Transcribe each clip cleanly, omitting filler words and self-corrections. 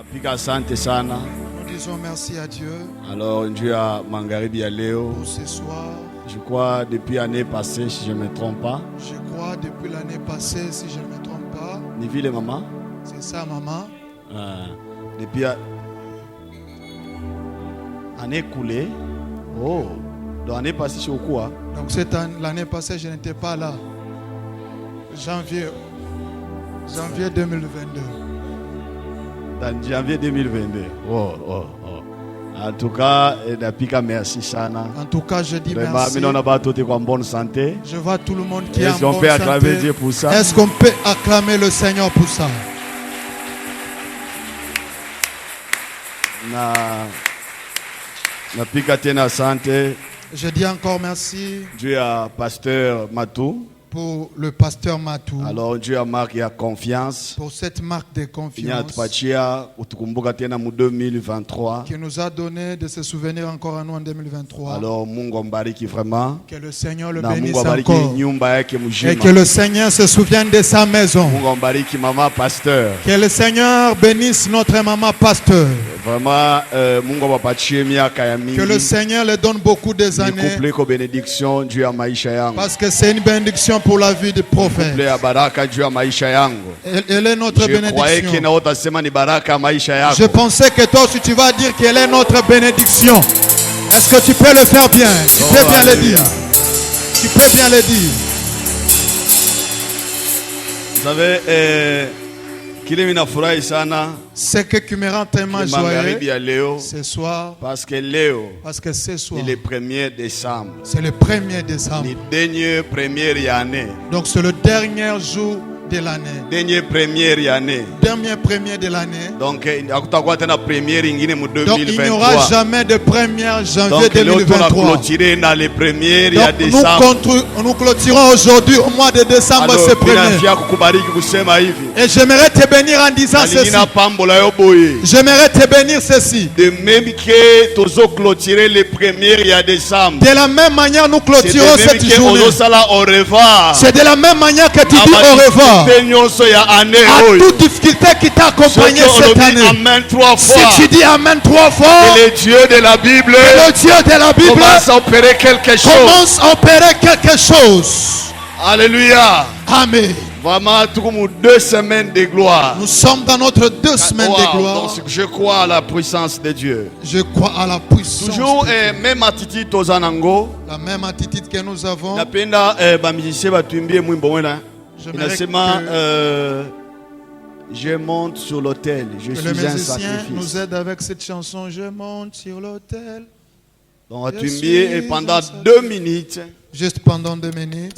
Nous disons merci à Dieu. Alors, Dieu a Mangaribi à Léo. Pour ce soir. Je crois depuis l'année passée, si je ne me trompe pas. Je crois depuis l'année passée, si je ne me trompe pas. Nivi les maman. C'est ça, maman. Depuis l'année coulée. Oh, donc l'année passée, je suis au quoi? Donc l'année passée, je n'étais pas là. Janvier 2022. Dans janvier 2022. En tout cas, merci Sana. En tout cas, je dis merci. En bonne santé. Je vois tout le monde qui est en bonne santé. Est-ce qu'on peut acclamer Dieu pour ça? Est-ce qu'on peut acclamer le Seigneur pour ça? Je dis encore merci. Dieu a pasteur Matou. Pour le pasteur Matou. Alors Dieu a marqué confiance. Pour cette marque de confiance. Qui nous a donné de se souvenir encore à nous en 2023. Alors vraiment. Que le Seigneur le bénisse encore. Et que le Seigneur se souvienne de sa maison. Que le Seigneur bénisse notre maman pasteur. Vraiment, que le Seigneur le donne beaucoup des années. Parce que c'est une bénédiction pour la vie du prophète. Elle est notre bénédiction. Je pensais que toi aussi tu vas dire qu'elle est notre bénédiction. Est-ce que tu peux le faire bien? Tu peux bien le dire. Tu peux bien le dire. Vous savez, c'est que qui me rend tellement joyeux ce soir. Parce que Léo, ce soir, c'est le 1er décembre. C'est le 1er décembre. Le dernier première année. Donc c'est le dernier jour de l'année. Dernier première année. Dernier premier de l'année. Donc il n'y aura jamais de première janvier 2023. Nous clôturons aujourd'hui au mois de décembre ce premier. Et j'aimerais te bénir en disant ceci. J'aimerais te bénir ceci. De même que nous clôturons les premières il y a décembre. De la même manière nous clôturons cette journée. C'est de la même manière que tu dis au revoir. À toute difficulté qui t'a accompagné cette année. Si tu dis Amen 3 fois, et le Dieu de la Bible commence à opérer quelque chose. Alléluia. Amen. Vraiment, 2 semaines de gloire. Nous sommes dans notre 2 semaines de gloire. Donc, je crois à la puissance de Dieu. Je crois à la puissance. Toujours même attitude aux Anango. La même attitude que nous avons. Je monte sur l'autel. Je suis un sacrifice. Le musicien nous aide avec cette chanson. Je monte sur l'autel. Donc, et pendant 2 minutes. Juste pendant 2 minutes.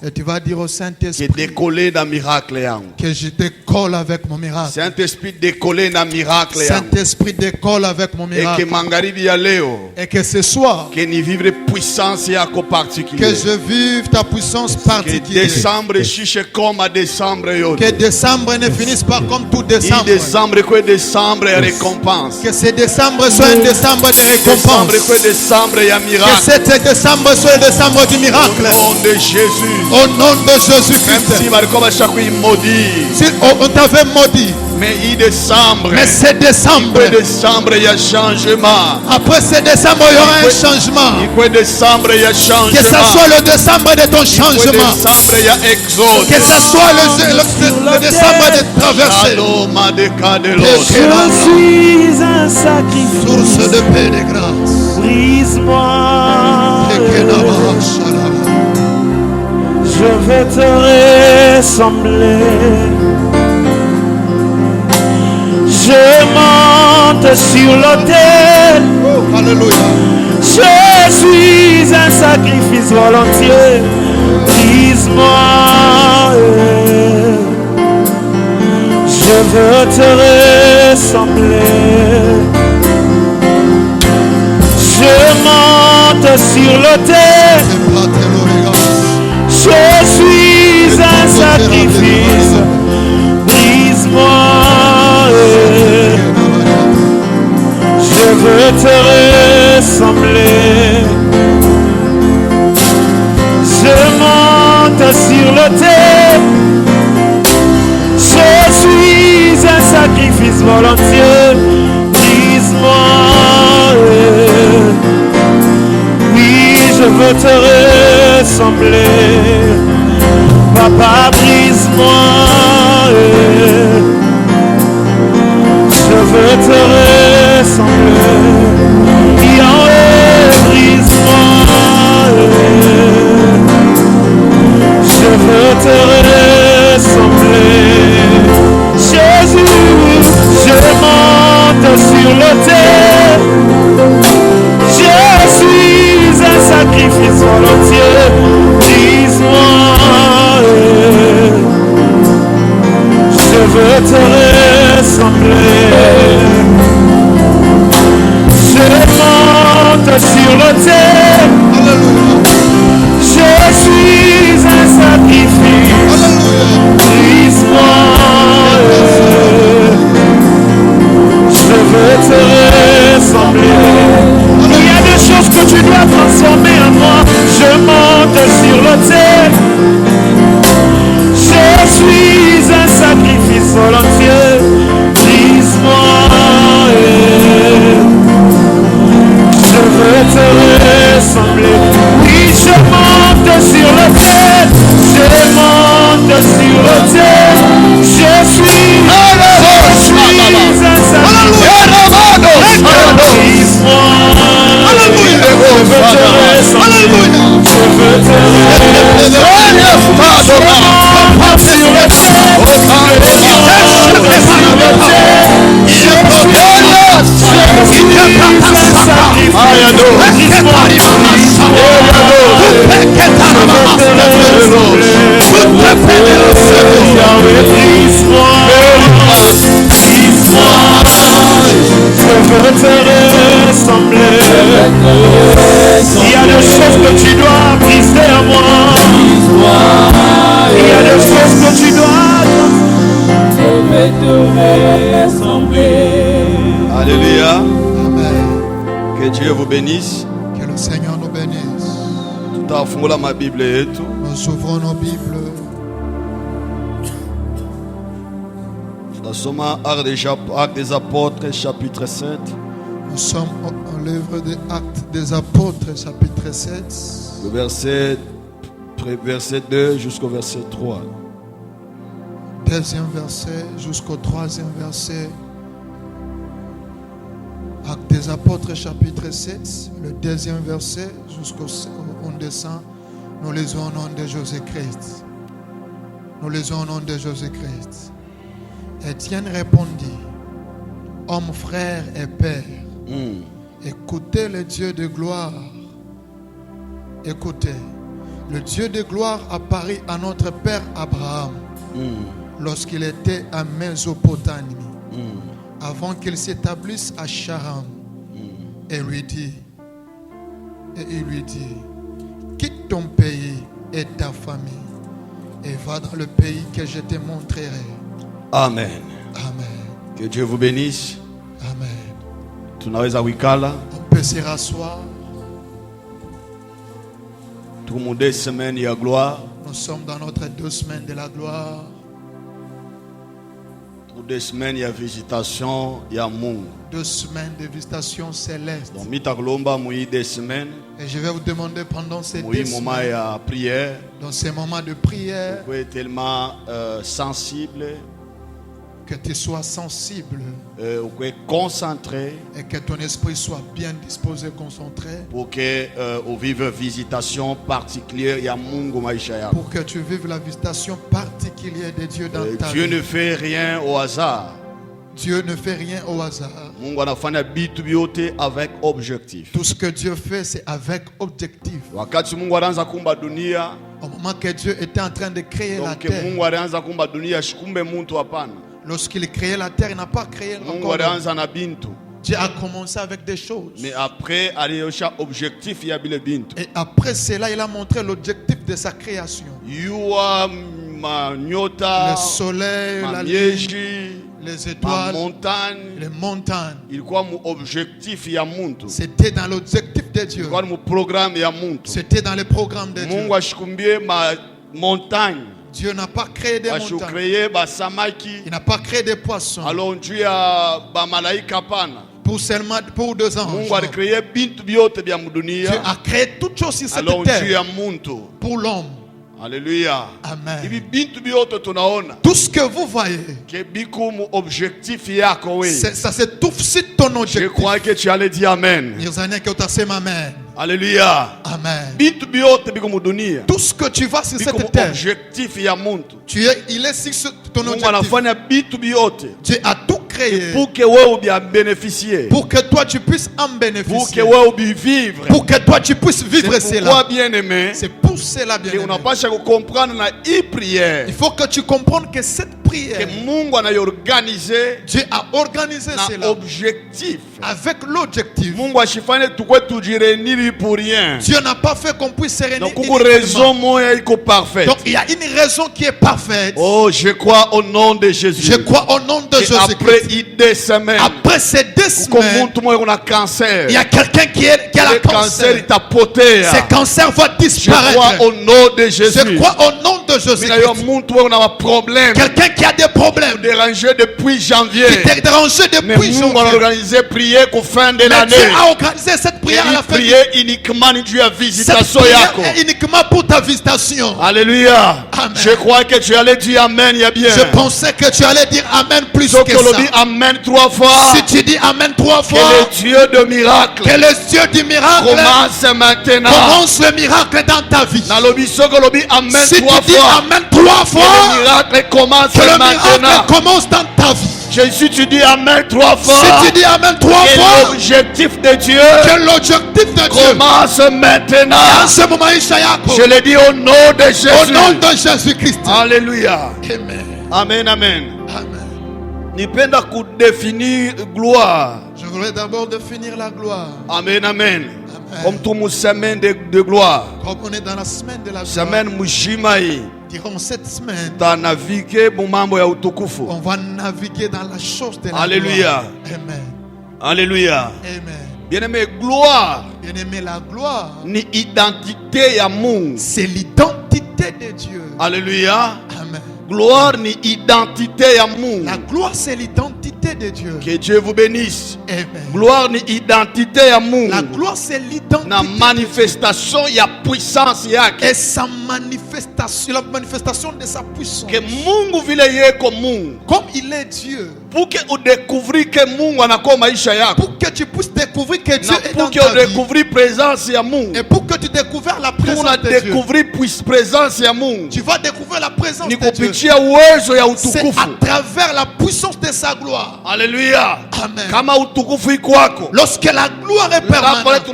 Et tu vas dire au Saint-Esprit que je décolle avec mon miracle. Saint-Esprit décolle dans miracle. Saint-Esprit décolle avec mon miracle. Et que ce soir que je vive ta puissance particulière. Que décembre ne finisse pas comme tout décembre. Que ce décembre soit un décembre de récompense. Que cet décembre soit le décembre du miracle. Au nom de Jésus. Au nom de Jésus. Même si on t'avait maudit. Mais décembre. Mais c'est décembre. Après décembre, il y a changement. Après ce décembre, il y aura un changement. Après décembre, il y a changement. Que ce soit le décembre de ton changement. Décembre, il y a exode. Que ce soit le décembre de traversée. Je suis un sacrifice. Source de paix et de grâce. Brise-moi. Je veux te ressembler. Je monte sur l'autel. Alléluia. Je suis un sacrifice volontiers. Brise-moi. Je veux te ressembler. Je monte sur l'autel. Je suis un sacrifice. Brise-moi. Je veux te ressembler. Je monte sur l'autel. Je suis un sacrifice. volontiers. Brise-moi. Oui, je veux te ressembler. Papa, brise-moi. Je veux te ressembler. Yahweh, brise-moi. Je veux te ressembler. Jésus, je monte sur l'autel. Je suis un sacrifice volontiers. Brise-moi. Je veux te ressembler. Je monte sur l'autel. Je suis un sacrifice. Brise-moi. Je veux te ressembler. Il y a des choses que tu dois transformer en moi. Je monte sur l'autel. Je suis un sacrifice volontiers. Brise-moi. Je veux te ressembler. Oui, je monte sur l'autel. Je monte sur l'autel. Je suis un sacrifice. Brise-moi. Je veux te ressembler. Je veux te ressembler. Il y a des choses que tu dois briser à moi. Il y a des choses que tu dois. Alléluia. Que Dieu vous bénisse. Que le Seigneur nous bénisse. Tout à fait, ma Bible et tout. Nous ouvrons nos Bibles. Nous sommes à Actes des Apôtres, chapitre 7. Nous sommes au livre des Actes des Apôtres, chapitre 7. Le verset 2 jusqu'au verset 3. Deuxième verset jusqu'au troisième verset. Actes des Apôtres, chapitre 7, le deuxième verset jusqu'au on descend. Nous lisons au nom de Jésus-Christ. Nous lisons au nom de Jésus-Christ. Étienne répondit: Homme, frère et père, écoutez le Dieu de gloire. Écoutez, le Dieu de gloire apparut à notre père Abraham lorsqu'il était à Mésopotamie, avant qu'il s'établisse à Charan, et il lui dit, quitte ton pays et ta famille et va dans le pays que je te montrerai. Amen. Amen. Que Dieu vous bénisse. Amen. Tunaweza wikala. On peut se rasseoir. Tout le monde est semaine de gloire. Nous sommes dans notre 2 semaines de la gloire. Pour 2 semaines, il y a visitation, il y a monde. 2 semaines de visitation céleste. Donc, mitaglomba mouille 2 semaines. Et je vais vous demander pendant ces 2 semaines, moment prière, dans ces moments de prière, vous êtes tellement sensible, que tu sois sensible, vous êtes concentré, et que ton esprit soit bien disposé, concentré, pour que vous viviez une visitation particulière. Il y a mungu maisha. Pour que tu vives la visitation particulière de Dieu dans ta Dieu vie. ne fait rien au hasard. Dieu ne fait rien au hasard. Avec objectif. Tout ce que Dieu fait, c'est avec objectif. Au moment que Dieu était en train de créer la terre, lorsqu'il créait la terre, il n'a pas créé encore l'homme. Dieu a commencé avec des choses. Mais après, objectif, il y a des bintu. Et après cela, il a montré l'objectif de sa création. Le soleil, la lune, les étoiles, les montagnes. C'était dans l'objectif de Dieu. C'était dans le programme de Dieu. Dieu n'a pas créé des montagnes. Il n'a pas créé des poissons. Pour seulement pour 2 ans. Dieu a créé toutes choses sur cette terre pour l'homme. Alléluia. Amen. Tout ce que vous voyez, ça s'étouffe sur ton objectif. Je crois que tu allais dire Amen. Amen. Alléluia. Amen. Tout ce que tu vois sur cette terre, il est sur ton objectif. Dieu a tout créé pour que toi tu puisses en bénéficier. Pour que toi tu puisses vivre cela. Bien-aimé, c'est pour cela, bien aimé. Il faut que tu comprennes que cette prière, Dieu a organisé cela objectif. avec l'objectif. Dieu n'a pas fait qu'on puisse se réunir. Donc il y a une raison qui est parfaite. Oh, je crois au nom de Jésus. Je crois au nom de Jésus. Après ces 2 semaines, il y a quelqu'un qui a le cancer. Ce cancer va disparaître. Je crois au nom de Jésus. Je crois au nom de Jésus. Quelqu'un qui a des problèmes. Dérangé depuis janvier. Qui t'est dérangé depuis janvier. On a organisé prière pour fin de l'année. Dieu a organisé cette prière à la fin. Prier uniquement uniquement pour ta visitation. Alléluia. Amen. Je crois que tu allais dire Amen, il y a bien. Je pensais que tu allais dire Amen plus que ça. Amen 3 fois. Si tu dis Amen 3 fois, que le Dieu de miracle, que le Dieu du miracle commence maintenant. Commence le miracle dans ta vie. Amen si 3 tu dis fois, Amen 3 fois, que le miracle commence que le maintenant. Miracle commence dans ta vie. Jésus, tu dis Amen 3 fois. Si tu dis Amen 3 fois, l'objectif de Dieu, que l'objectif de Dieu commence maintenant. En ce moment, je le dis au nom de Jésus. Au nom de Jésus-Christ. Alléluia. Amen. Amen, amen. Amen. Nipenda kudéfinir gloire. Je voudrais d'abord définir la gloire. Amen, amen. Comme tout une semaine de gloire. Comme on est dans la semaine de la gloire. Semaine mushimai. Durant cette semaine, on va naviguer dans la chose de la Alléluia. gloire. Amen. Alléluia. Amen. Bien-aimé, gloire. Bien-aimé, la gloire. Ni identité ya Mungu. C'est l'identité de Dieu. Alléluia. Amen. Gloire ni identité ya Mungu. La gloire c'est l'identité de Dieu. Que Dieu vous bénisse. Amen. Gloire ni identité ya Mungu. La gloire c'est l'identité. Na manifestation ya puissance yake. Et sa manifestation, la manifestation de sa puissance. Que Mungu vile yeko Mungu. Comme il est Dieu. Pour que tu découvrir que Mungu anako maisha yako. Pour que tu puisses découvrir que Dieu est dans ta vie. Pour que tu découvrir présence ya Mungu. Et pour que tu découvres la présence de Dieu. Pour découvrir présence ya Mungu. Tu vas découvrir la présence de Dieu. C'est à travers la puissance de sa gloire. Alléluia. Amen. Lorsque la gloire est permanente,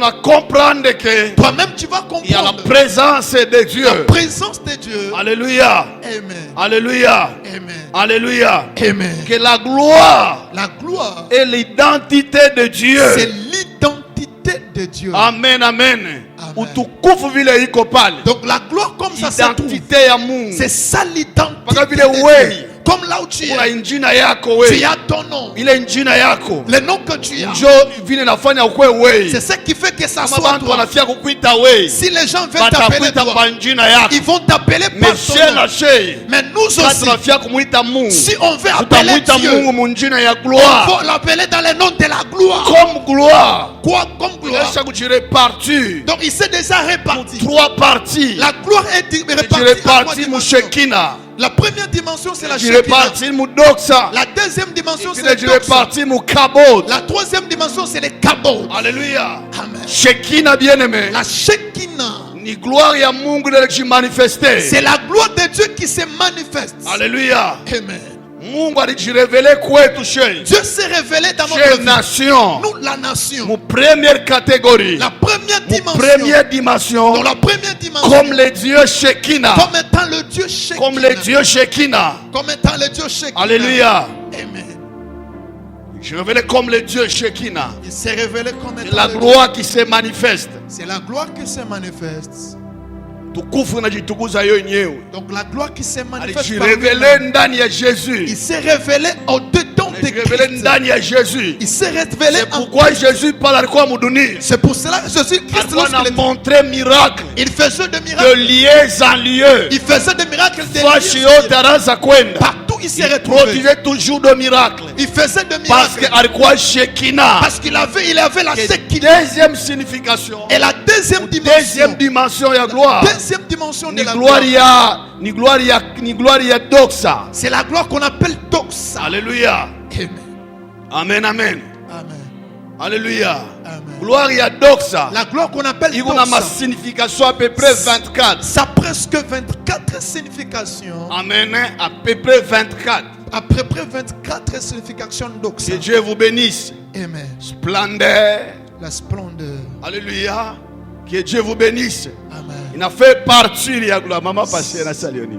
toi-même tu vas comprendre. Il y a la présence de Dieu. La présence de Dieu. Alléluia. Amen. Alléluia. Amen. Alléluia. Amen. Que la gloire est l'identité de Dieu. C'est l'identité de Dieu. Amen, amen. Donc la gloire comme ça se trouve. C'est ça l'identité de Dieu. Comme là où tu es, tu as ton nom. Le nom que tu as. C'est ce qui fait que ça soit toi. Si les gens veulent t'appeler toi, ils vont t'appeler par ton nom. Mais nous aussi, si on veut appeler Dieu, on va l'appeler dans le nom de la gloire. Comme gloire. Quoi comme gloire? Donc il s'est déjà réparti. 3 parties. La gloire est répartie. La première dimension c'est la Shekinah. La deuxième dimension c'est le Doxa. La troisième dimension c'est le Kabod. Alléluia. Amen. Shekinah bien-aimé. La Shekinah. Ni gloire ya Mungu qui manifesté. C'est la gloire de Dieu qui se manifeste. Alléluia. Amen. Dieu s'est révélé dans notre nation. Nous, la nation. Mon première catégorie. La première dimension. Première dimension. Dans la première dimension. Comme le Dieu Shekinah. Comme étant le Dieu Shekinah. Comme le Dieu Shekinah. Comme étant le Dieu Shekinah. Alléluia. Amen. Je révélé comme le Dieu Shekinah. Il s'est révélé comme étant la gloire qui se manifeste. C'est la gloire qui se manifeste. Donc la gloire qui se manifeste. Il s'est révélé Il s'est révélé aux deux don de Christ, il s'est révélé. C'est pourquoi Jésus parle quoi Moudouni. C'est pour cela que Jésus Christ a montré miracle. Il faisait des miracles de lieu en lieu. Il faisait des miracles de lieu. Partout il s'est retrouvé. Il produisait toujours des miracles. Il faisait des miracles. Parce qu'il avait la Shekinah. Deuxième signification. Et la deuxième dimension de la gloire. Deuxième dimension de la gloire. Ni gloria doxa. C'est la gloire qu'on appelle doxa. Alléluia. Amen. Amen, amen. Amen. Alléluia. Amen. Gloria doxa. La gloire qu'on appelle doxa. Il a ma signification à peu près 24. Ça a presque 24 significations. Amen. À peu près 24. À peu près 24 significations doxa. Que Dieu vous bénisse. Amen. Splendeur. La splendeur. Alléluia. Que Dieu vous bénisse. Amen. Il a fait partir la gloire. Maman passée à Salioni.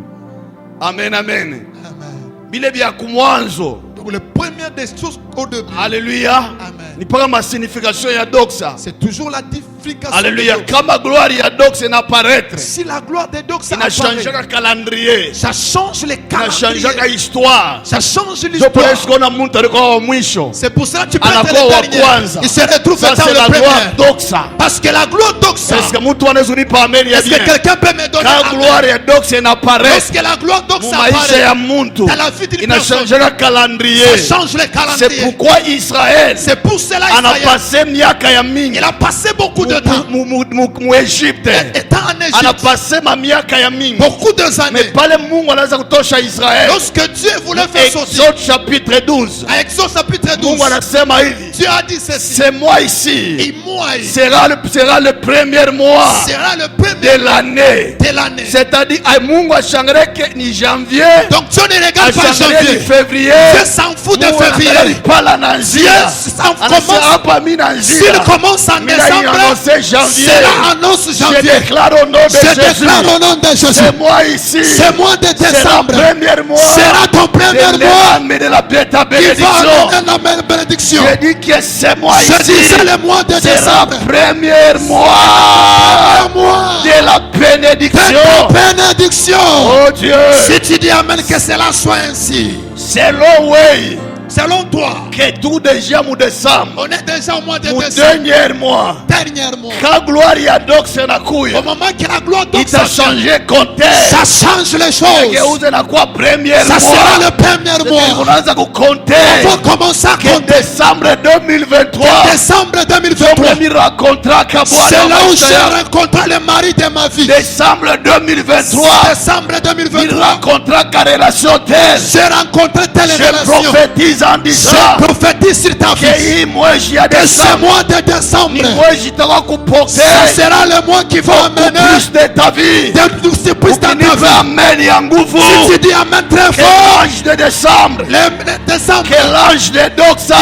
Amen, amen. Amen. Bile bia kumwanzo. Donc le premier des choses au début. Alléluia. Amen. Ni pas ma signification ya doxa. C'est toujours la signification. Alléluia. Quand ma gloire ya doxa n'apparaître. Si la gloire de doxa apparaît, ça change le calendrier. Ça change les calendriers. Ça change l'histoire. Ça change l'histoire. C'est pour ça que tu peux être le dernier. Il se retrouve dans le premier. Doxa. Parce que la gloire doxa. Est-ce que quelqu'un peut me donner la gloire ya doxa n'apparaît? Lorsque la gloire doxa apparaît dans la vie d'une personne, ça change le calendrier. Ça change le calendrier. C'est pourquoi Israël. C'est pour cela Israël. Il a passé beaucoup de temps. Égypte. Étant en Égypte. Il a passé beaucoup de années. Mais pas le monde à Israël. Lorsque Dieu voulait faire sortir. Exode chapitre 12. À Exode chapitre 12. Dieu a dit ceci. C'est moi ici. Et moi ici. Sera le premier mois. Sera le premier de l'année. C'est-à-dire ni janvier. Donc Dieu ne regarde pas janvier. Février. Dieu s'en fout de février. Dieu s'il commence en décembre, cela annonce janvier. Je déclare au nom de Jésus. C'est moi ici. C'est moi de décembre. Sera ton premier mois. De la bénédiction. Je dis que c'est moi ici. C'est le mois de décembre. Premier mois de la bénédiction. Oh Dieu. Si tu dis amen, que cela soit ainsi. Selon toi, que tout déjà mon décembre. On est déjà au mois de décembre. Dernier mois. Quand gloire ya dox na kuya. Au moment que la gloire dox ça change compter. Ça change les choses. Ça sera le premier mois. On va commencer à compter. Décembre 2023. Décembre 2023. C'est là où j'ai rencontré le mari de ma vie. Décembre 2023. Décembre 2023. Il rencontra ta relation telle. J'ai rencontré telle relation. Je prophétise en disant. Je prophétise sur ta vie. Que ce mois de décembre. Ça sera le mois qui va amener plus de ta vie. Plus de ta vie. Si tu dis amen très fort. L'ange de décembre. Que l'ange de doxa.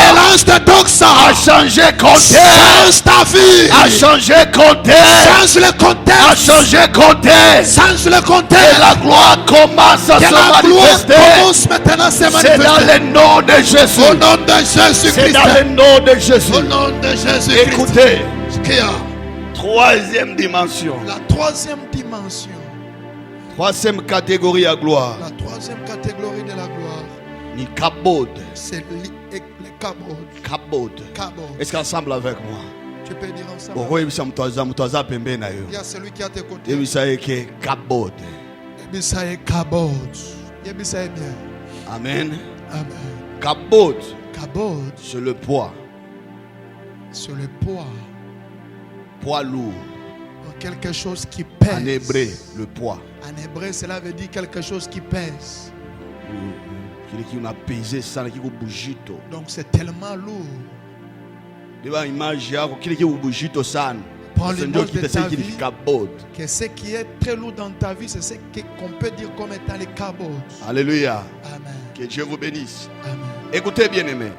A changé compter. Change ta vie. A changé compter. Change le contexte. A changé compter. Change le contexte. Et la gloire commence à se manifester. C'est dans le nom de Jésus. Au nom de Jésus Christ. C'est dans le nom de Jésus. Au nom de Jésus Christ. Écoutez. Troisième dimension. La troisième dimension. Troisième catégorie à gloire. La troisième catégorie de la gloire. Ni kabod. C'est le kabod. Kabod. Est-ce qu'ensemble avec moi? Tu peux dire ensemble. Il y a celui qui a tes côtés. Il y a kabod. Amen. Amen. Kabod. Kabod. C'est le poids. C'est le poids. Poids lourd. Quelque chose qui pèse. En hébreu, le poids. En hébreu, cela veut dire quelque chose qui pèse. Donc c'est tellement lourd. Prends l'image de ta vie, que ce qui est très lourd dans ta vie, c'est ce qu'on peut dire comme étant les kabod. Alléluia. Amen. Que Dieu vous bénisse. Amen. Écoutez bien aimé.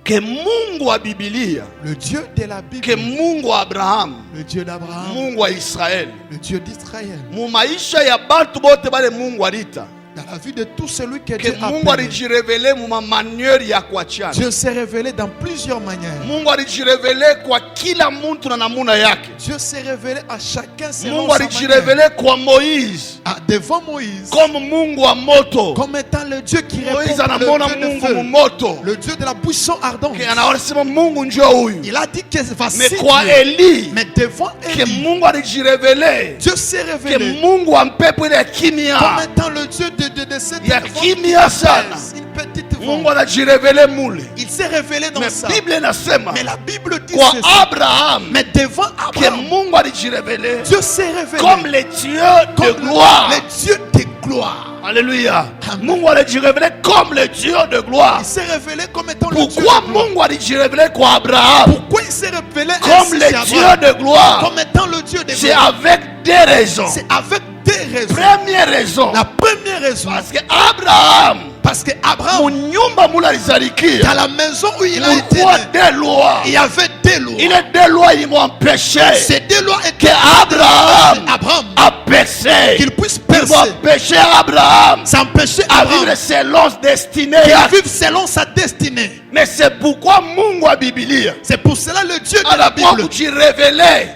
Que Mungu wa Biblia, le Dieu de la Bible, que Mungu wa Abraham, le Dieu d'Abraham, Mungu wa Israël, le Dieu d'Israël, mu maisha ya bantu bote bale Mungu alita, Dans la vie de tout celui que Dieu a appelé, Dieu s'est révélé dans plusieurs manières. Dieu s'est révélé à chacun selon sa manière. Devant Moïse, comme étant le Dieu qui répond, le Dieu de la buisson ardente. Il a dit que voici Dieu. Mais devant Élie, Dieu s'est révélé comme étant le Dieu de cette une petite voix. Il s'est révélé dans ça. Mais la Bible dit Abraham, mais devant Abraham, Dieu s'est révélé comme le Dieu de gloire. Le Dieu de gloire. Alléluia. Mungu alijirevelé comme le Dieu de gloire. Il s'est révélé comme étant le Dieu de gloire. Pourquoi Mungu alijirevelé kwa Abraham? Pourquoi il s'est révélé comme le Dieu de gloire? Comme étant le Dieu de gloire. C'est avec des raisons. C'est avec des raisons. Première raison. La première raison. Parce que Abraham, dans la maison où il a été, il y avait des lois. Il est des lois, ils m'ont empêché. Ces deux lois étaient Abraham a péché. Qu'il puisse percer. Ils vont empêcher Abraham s'empêcher à vivre selon sa destinée. Qu'il vive selon sa destinée. Mais c'est pourquoi Mungu a Biblia. C'est pour cela le Dieu de la Bible.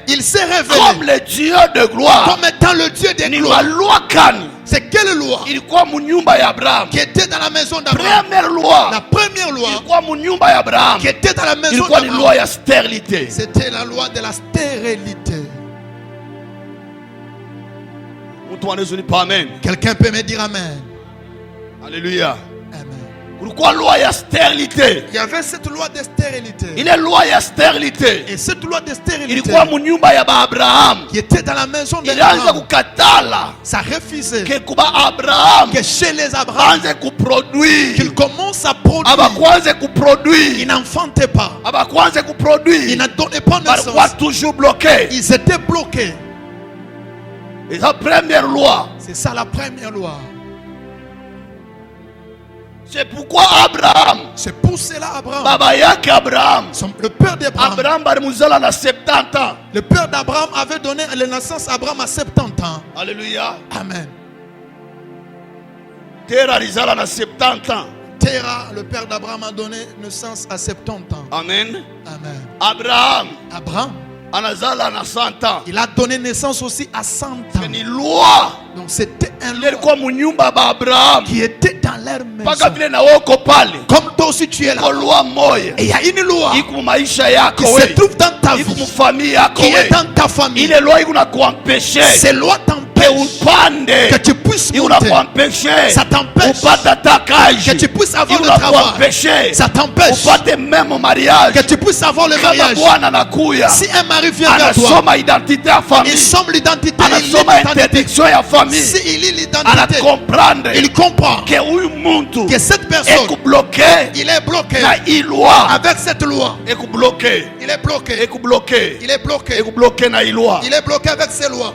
Il s'est révélé comme le Dieu de gloire. Comme étant le Dieu de gloire. C'est quelle loi? Qui était dans la maison d'Abraham. La première loi. Qui était dans la maison d'Abraham. C'était la loi de la stérilité. Quelqu'un peut me dire amen. Alléluia. Amen. Pourquoi loi ya stérilité? Il y avait cette loi de stérilité. Il est loi ya stérilité. Et cette loi de stérilité ilikuwa munyumba ya Abraham. Qui était dans la maison d'Abraham. Ilianza kukatala. Ça refusait. Que kuba Abraham. Que chez les Abraham. Anze kuproduire. Qu'il commence à produire. Abakwanze kuproduire. Il n'enfantait pas. Abakwanze kuproduire. Il n'a donné pas naissance. Barwa toujours bloqué. Ils étaient bloqués. Et la première loi. C'est ça la première loi. C'est pourquoi Abraham. C'est pour cela Abraham. Baba yake Abraham. Le père d'Abraham. Abraham barimuzala na 70 ans. Le père d'Abraham avait donné la naissance à Abraham à 70 ans. Alléluia. Amen. Terah rizala na 70 ans. Terah, le père d'Abraham, a donné naissance à 70 ans. Amen. Amen. Abraham. Anazala na 100 ans. Il a donné naissance aussi à 100 ans. C'est une loi. Donc c'était un loi qui était dans leur maison. Comme toi aussi tu es là. Et il y a une loi qui se trouve dans ta vie, qui est dans ta famille. Ces lois t'empêchent que tu puisses monter. Ça t'empêche que tu puisses avoir le travail. Ça t'empêche que tu puisses avoir le mariage. Si un mari vient vers toi, il somme l'identité, si il lit l'identité, il comprend que cette personne, il est bloqué avec cette loi. Il est bloqué. Il est bloqué. Il est bloqué avec ces lois.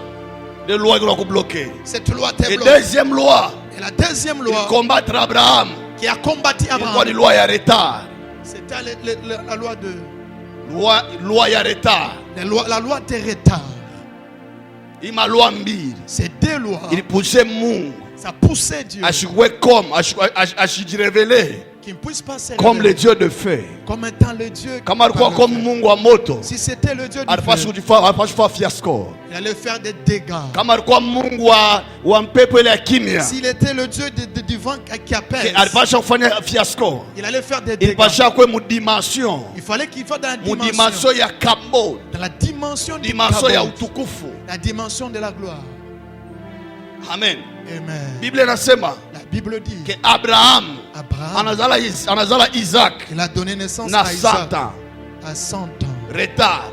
Cette loi t'est bloquée. Et la deuxième loi combattre Abraham, qui a combattu Abraham, c'était la loi de retard. La loi de retard. C'est deux lois. Il poussait Mungu. Ça poussait Dieu. Qu'il ne puisse pas se comme le Dieu de feu. Comme étant le Dieu. Comme Mungu wa moto. Si c'était le Dieu du feu, il allait faire des dégâts. S'il était le Dieu du vent qui apaise, il allait faire des dégâts. Il fallait qu'il fasse dans la dimension. Dans la dimension du kabod. La dimension de la gloire. Amen. Amen. La Bible dit que Abraham anazala Isaac. Il a donné naissance à Isaac à 100 ans. Retard.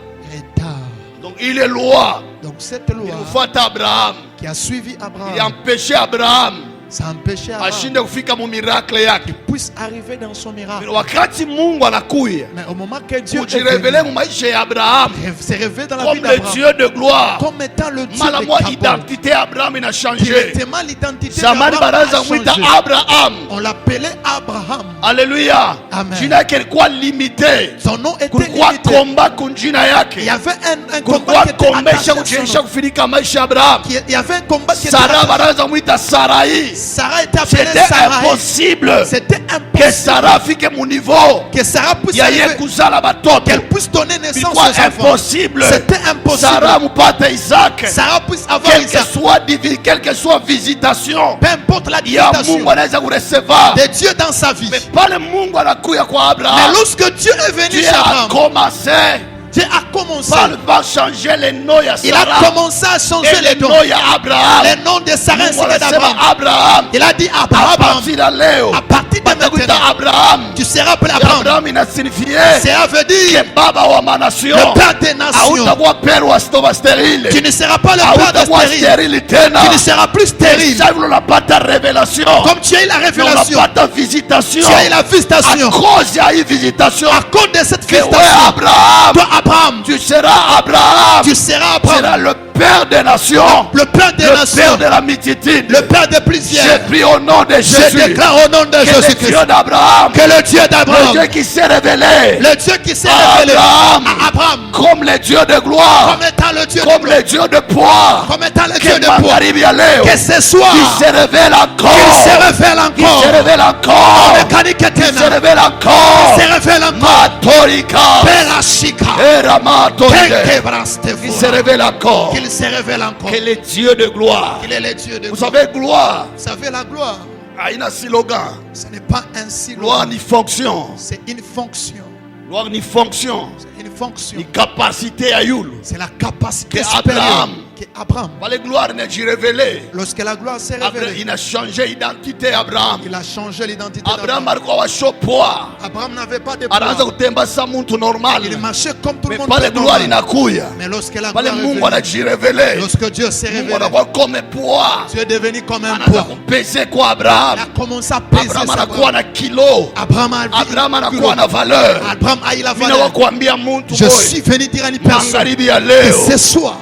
Donc il est loi. Donc cette loi Abraham, qui a suivi Abraham, il a empêché Abraham. Ça a empêché Abraham qu'il puisse arriver dans son miracle. Mais au moment que Dieu s'est révélé dans la vie d'Abraham Dieu de gloire, comme étant le Dieu de identité Abraham a changé. Directement l'identité d'Abraham a changé. On l'appelait Abraham. Alléluia. Amen. Son nom était limité. Il y avait un combat qui était attaché à son nom. Il y avait un combat qui était attaché. Sarah était appelée c'était Sarah. impossible. C'était Que impossible Sarah fique mon niveau. que Sarah puisse qu'elle puisse donner naissance aux enfants. Impossible. C'était impossible. Sarah mupate Isaac. Sarah puisse avoir Quelle que soit visitation. Peu importe la visitation de Dieu dans sa vie. Mais pas le Mungu anakuya kwa Abraham. Mais lorsque Dieu est venu Dieu chez Abraham, a commencé. Dieu a commencé. Va changer les noms à Sarah. Il a commencé à changer les noms. Les noms de Sarah ainsi que d'Abraham. Il a dit Abraham. À partir de maintenant, Abraham, tu seras appelé Abraham. Abraham il a signifié. Cela veut dire le père des nations. Tu ne seras pas le père des stériles. Tu ne seras plus stérile. Comme tu as eu la révélation, tu as eu la visitation. À cause de cette visitation, toi Abraham, tu seras Abraham. Tu seras Abraham. Le père des nations. Le père des nations. Le père de la multitude. Le père de plusieurs. Je prie au nom de Jésus. Je déclare au nom de Jésus Christ. Que le Dieu d'Abraham. Le Dieu qui s'est révélé. Le Dieu qui s'est révélé à Abraham. Comme le Dieu de gloire. Comme étant le Dieu comme le Dieu de poids. Comme étant le Dieu de poids. Que ce soit. Qui se révèle encore. Qui se révèle encore. Qui se révèle encore. Qui se révèle encore. Qui se révèle encore. Matorika. Perashika. Qui se révèle encore. Qu'il se révèle encore. Qu'il est Dieu de gloire. Il est le Dieu de gloire. Vous savez, gloire. Vous savez, la gloire. Il y a un slogan. Ce n'est pas un slogan. Gloire ni fonction. C'est une fonction. Gloire ni fonction. C'est une fonction. Une capacité à Yul. C'est la capacité supérieure. Abraham. La gloire n'est pas révélée. Lorsque la gloire s'est révélée, il a changé l'identité Abraham. Il a changé l'identité d'Abraham. Abraham n'avait pas de poids. Il marchait comme tout le monde. Mais gloire mais lorsque la gloire est révélée, lorsque Dieu s'est révélé, Dieu est devenu comme un poids. Il a commencé à peser Abraham a valeur. Abraham a eu la valeur. Je suis venu dire à une personne que ce soir,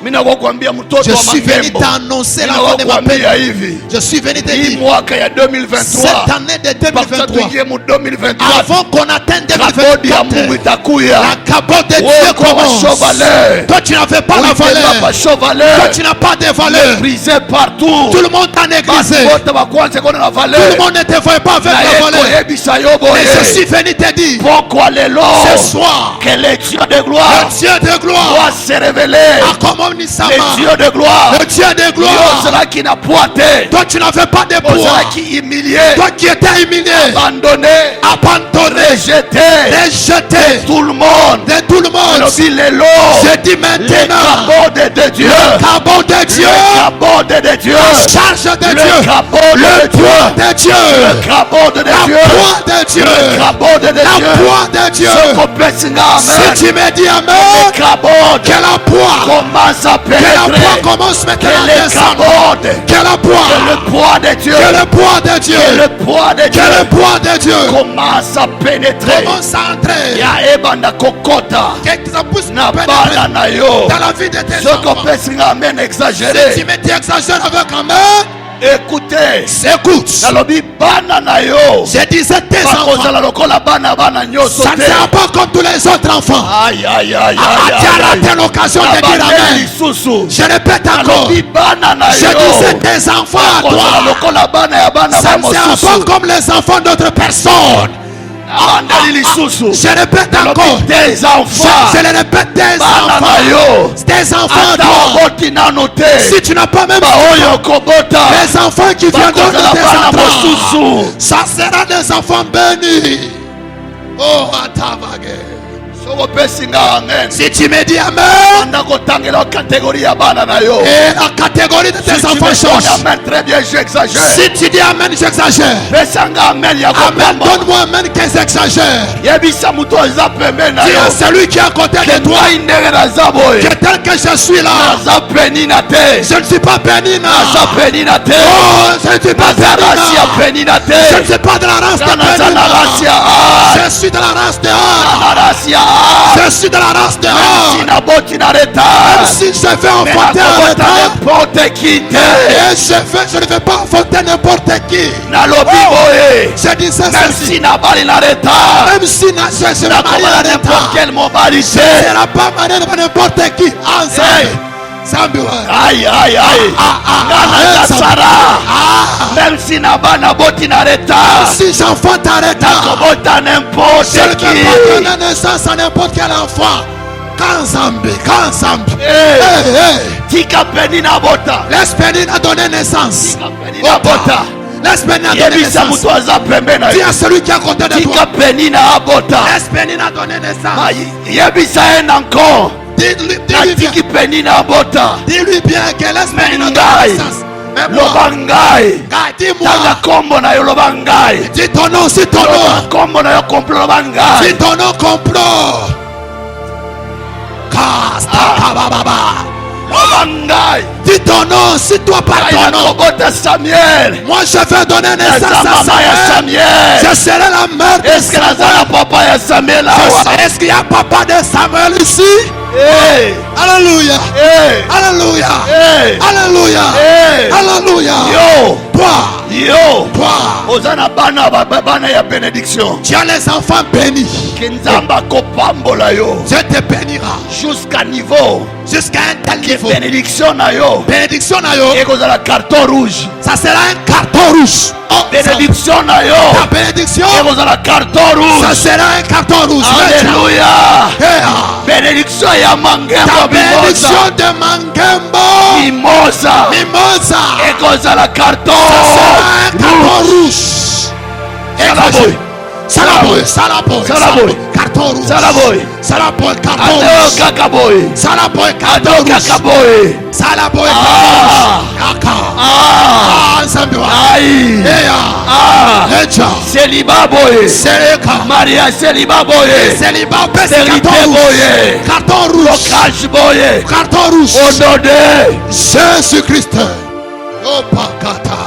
je suis venu t'annoncer la fin de ma paix. Je suis venu te dire cette année de 2023, avant qu'on atteigne 2024, la capote de Dieu commence. Toi tu n'avais pas la valeur. Toi tu n'as pas de valeur. Brisé partout. Tout le monde t'a négligé. Tout le monde ne te voit pas avec la valeur. Mais je suis venu te dire ce soir que le Dieu de gloire doit se révéler. Le Dieu de gloire. Le Dieu de gloire. Toi tu n'avais pas de poids. Toi qui étais humilié. Abandonné. Rejeté. Tout le monde. Je dis maintenant. Le cabot de Dieu. La charge de Dieu. Le poids de Dieu. Le cabot de Dieu. La poids de Dieu. Si tu me dis amen, que la poids commence à pénétrer. Commence maintenant à descendre. Que la poids. Le poids de Dieu. Que le poids de Dieu. Le poids de Dieu. Que le poids de Dieu commence à pénétrer. Commence à entrer. Ya ebanda kokota. Que ça puisse na bala na yo. Dans la vie de tes enfants. Amen exagéré. Si tu me dis exagère avec amen, écoutez, écoute. Je disais tes enfants. Ça ne sera pas comme tous les autres enfants. Aïe. Tu as raté l'occasion de dire amen. Je répète encore. Je disais tes enfants à toi. Ça ne sera pas comme les enfants d'autres personnes. Je répète encore. Tes enfants. Je le répète, tes enfants. Tes enfants. Si tu n'as pas même les enfants qui viendront de tes enfants, ça sera des enfants bénis. Oh, Atavage. Si tu me dis amen, et la catégorie de tes enfants change. Si tu dis amen, j'exagère. Amen, donne-moi amen que j'exagère. Dis à celui qui est à côté de toi que tel que je suis là, je ne suis pas Pénina. Oh, je ne suis pas Pénina. Je ne suis pas de la race de Pénina. Je suis de la race de Ar. Je suis de la race de Ar. Même si je vais enfanter un retard, et je ne vais pas enfanter n'importe qui. Je disais ceci. Même si je serai marié à n'importe quel, je ne serai pas marié à n'importe qui. Aïe, aïe, aïe. Sarah. Même si Naba Naboti n'arrête pas. Si j'enfant t'arrête pas. N'importe qui. Je ne peux pas donner naissance à n'importe quel enfant. Kanzambi. Tika Penina Bota. Laisse Penina donner naissance. Tika Penina Bota. Laisse Penina donner naissance. Dis à celui qui est à côté de toi. Tika Penina Bota. Laisse Penina donner naissance. Yebisa en encore. Dis-lui bien que laisse Penina donner naissance. Lobangai. Dis-moi. Kombo na yo Lobangai. Dis ton nom, c'est ton nom. Kombo na yo complot Lobangai. Dis ton nom complot. Dis ton nom, si toi par ton nom. Moi je vais donner naissance à Samuel. Je serai la mère de Samuel. Est-ce qu'il y a papa de Samuel ici? Hey. Alléluia. Hey. Alléluia. Hey. Alléluia. Hey. Alléluia. Yo. Ozana bana ya bénédiction. Tu as les enfants bénis. Kinzamba kopambola yo. Je te bénira. Jusqu'à niveau. Jusqu'à un tel niveau. Bénédiction na yo. Bénédiction na yo. Et kozala carton rouge. Ça sera un carton rouge. Bénédiction na yo. Ta bénédiction. Et kozala carton rouge. Ça sera un carton rouge. Alléluia. Bénédiction ya Mangembo. Ta bénédiction de Mangembo. Mimosa. Et kozala carton. Ça sera un carton rouge. Salaboy, carton rouge. Salaboy, carton rouge. Kakaboy. Salaboy, carton rouge. Kakaboy. Salaboy, Aïe. Célibat boy. Maria Célibat boy. Célibat carton rouge. Locage boy. Carton rouge. Au nom de Jésus-Christ. Oh Pakata.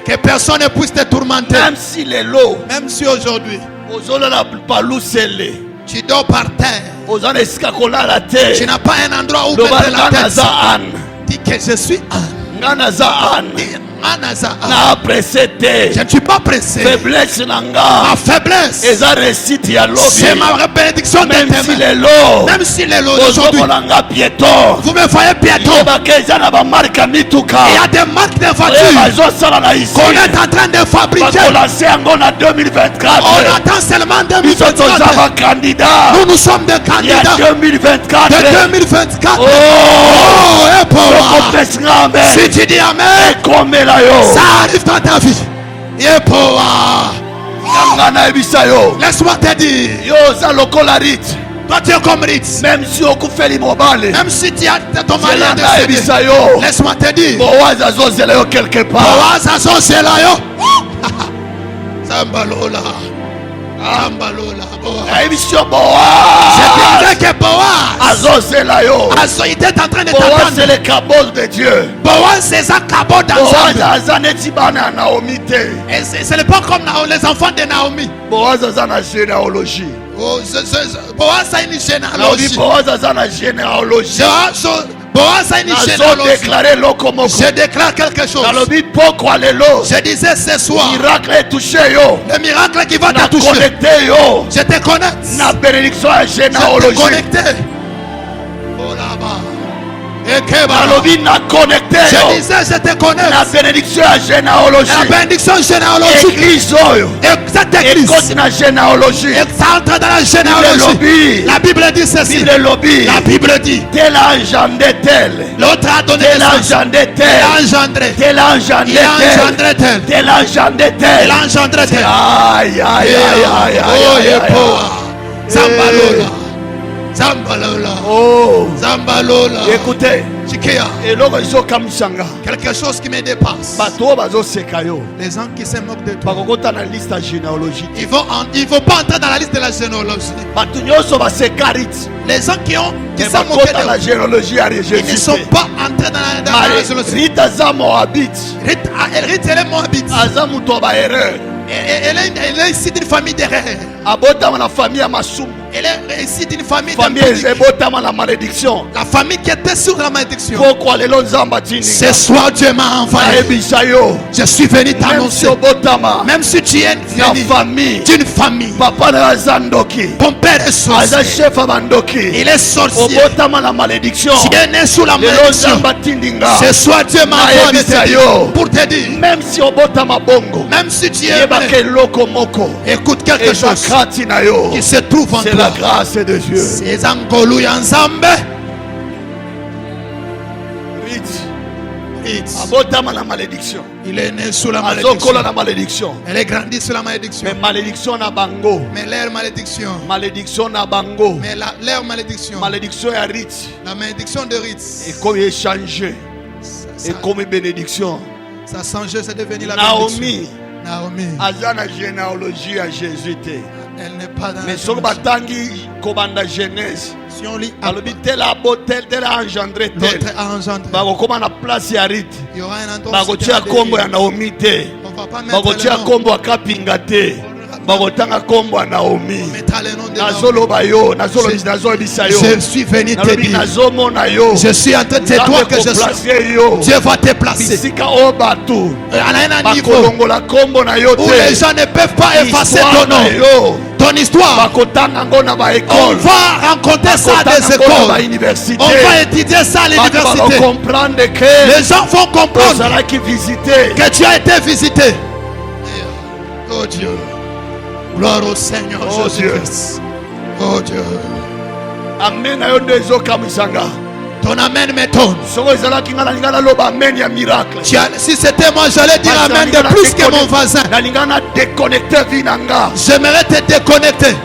Que personne ne puisse te tourmenter. Même si les lots. Même si aujourd'hui tu dors par terre. Tu n'as pas un endroit où mettre la tête. Dis que je suis un. Je ne suis pas pressé. Ma faiblesse, c'est ma bénédiction de tes mains. Même si les lots d'aujourd'hui, vous me voyez piéton. Il y a des marques de voitures qu'on est en train de fabriquer. On attend seulement 2024. Nous sommes des candidats de 2024. Si tu dis amen, ça arrive dans ta vie. Laisse-moi te dire. Toi tu es comme Ritz. Même si on fait les mobales. Même si tu as ton mari décédé. Laisse-moi te dire. Boaz azozela quelque part. Boaz azozela yo. Zambalola. Je disais que Boaz, il était en train de t'attendre. Boaz c'est le cabot de Dieu. Boaz c'est ça cabot d'ensemble. Et ce n'est pas comme les enfants de Naomi. Boaz a une généalogie. Boaz a une généalogie. Boaz a une généalogie. Boaz a une généalogie. Je déclare quelque chose. Je disais ce soir. Le miracle qui va te toucher. Je te connecte. Je te connecte. Oh là-bas. Je disais, je te connais. La bénédiction généalogique. Cette église. Ça entre dans la généalogie. La Bible dit ceci. La Bible dit. Tel engendré tel. L'autre a donné engendré tel. Engendré. Tel engendré tel. Tel engendré tel. Engendré tel. Aïe, aïe, aïe, aïe, aïe. Zambalola. Zambalola. Oh. Zambalola. Écoutez. Quelque chose qui me dépasse. Les gens qui se moquent de toi. Ils vont pas entrer dans la liste de la généalogie. Les gens qui sont moqués de la généalogie, ils ne sont pas entrés dans la généalogie. Rite, elle est moabite. Elle est ici d'une famille d'erreurs. Elle est ici d'une famille la malédiction. La famille qui était sur la malédiction. Ce soir Dieu m'a envoyé. Je suis venu t'annoncer. Même si tu es d'une famille. Ton père est sorcier. Il est sorcier. Tu es né sous la malédiction. Ce soir Dieu m'a envoyé pour te dire. Même si tu es vrai, écoute quelque chose qui se trouve en toi. C'est la grâce de Dieu. C'est Angolou Yanzambe. La malédiction. Il est né sous la malédiction. Elle est grandi sous la malédiction. Mais malédiction na bango. Mais leur malédiction. Malédiction na bango. Mais leur malédiction. Malédiction ya Ritz. La malédiction de Ritz. Et comme il est changé. Et comme bénédiction. Ça a changé, c'est devenu la bénédiction. Naomi. Azana généalogie à Jésus. Elle n'est pas dans mais sur Batangi, Kobanda Genèse. Si on lit tel a engendré tel. Comment la place y arrive. Il y aura un endroit. Bagotia Kombo ya Naomi te. Bagotia Kombo ya Kapinga te. Bagotanga Kombo ya Naomi. Nazolo bayo, nazolo bisayo. Je suis venu te dire. Je suis en train de te dire que je suis. Dieu va te placer. À un niveau où les gens ne peuvent pas effacer ton nom. Ton histoire. On va rencontrer ça à des écoles. On va étudier ça à l'université. Les gens vont comprendre que tu as été visité. Oh Dieu. Gloire au Seigneur Jésus-Christ. Oh Dieu. Amen. Ton amen m'étonne. Si c'était moi, j'allais dire amen de plus que mon voisin. J'aimerais te déconnecter.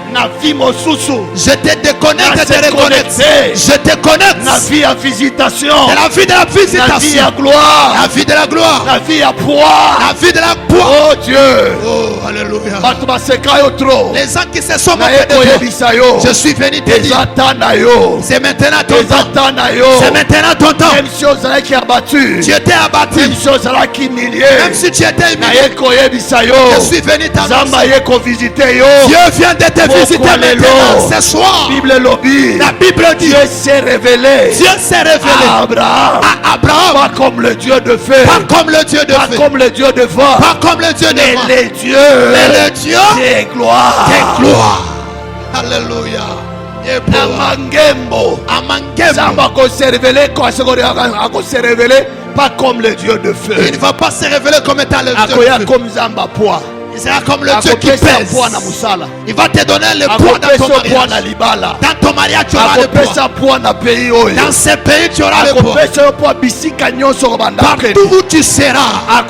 Je te déconnecte et te reconnecte. Je te connecte. La vie à visitation. De la vie de la visitation. La vie à gloire. La vie de la gloire. La vie à poids. La vie de la poids. Oh Dieu. Oh alléluia. Les gens qui se sont moqués de toi. Je suis venu te dire. C'est maintenant ton temps. C'est maintenant ton temps. Même si tu abattu. Tu étais abattu. Même si tu humilié. Même si tu étais humilié. Je suis venu t'annoncer. Dieu vient de te visiter maintenant ce soir. La Bible dit. Dieu s'est révélé. Dieu s'est révélé à Abraham. À Abraham. Pas comme le Dieu de feu. Pas comme le Dieu de feu. Pas comme le Dieu de vent. Pas comme le Dieu de vent. Mais le Dieu. Mais le Dieu des gloires. Des gloires. Alléluia. Amangembo. Samba se révéler pas comme le Dieu de feu. Il ne va pas se révéler comme étant le Dieu de feu. Comme Zamba poids. Il sera comme le Dieu qui pèse. Il va te donner le poids dans ton mariage. Dans ton mariage, tu auras le poids. Dans ce pays, tu auras le poids. Partout où tu seras, il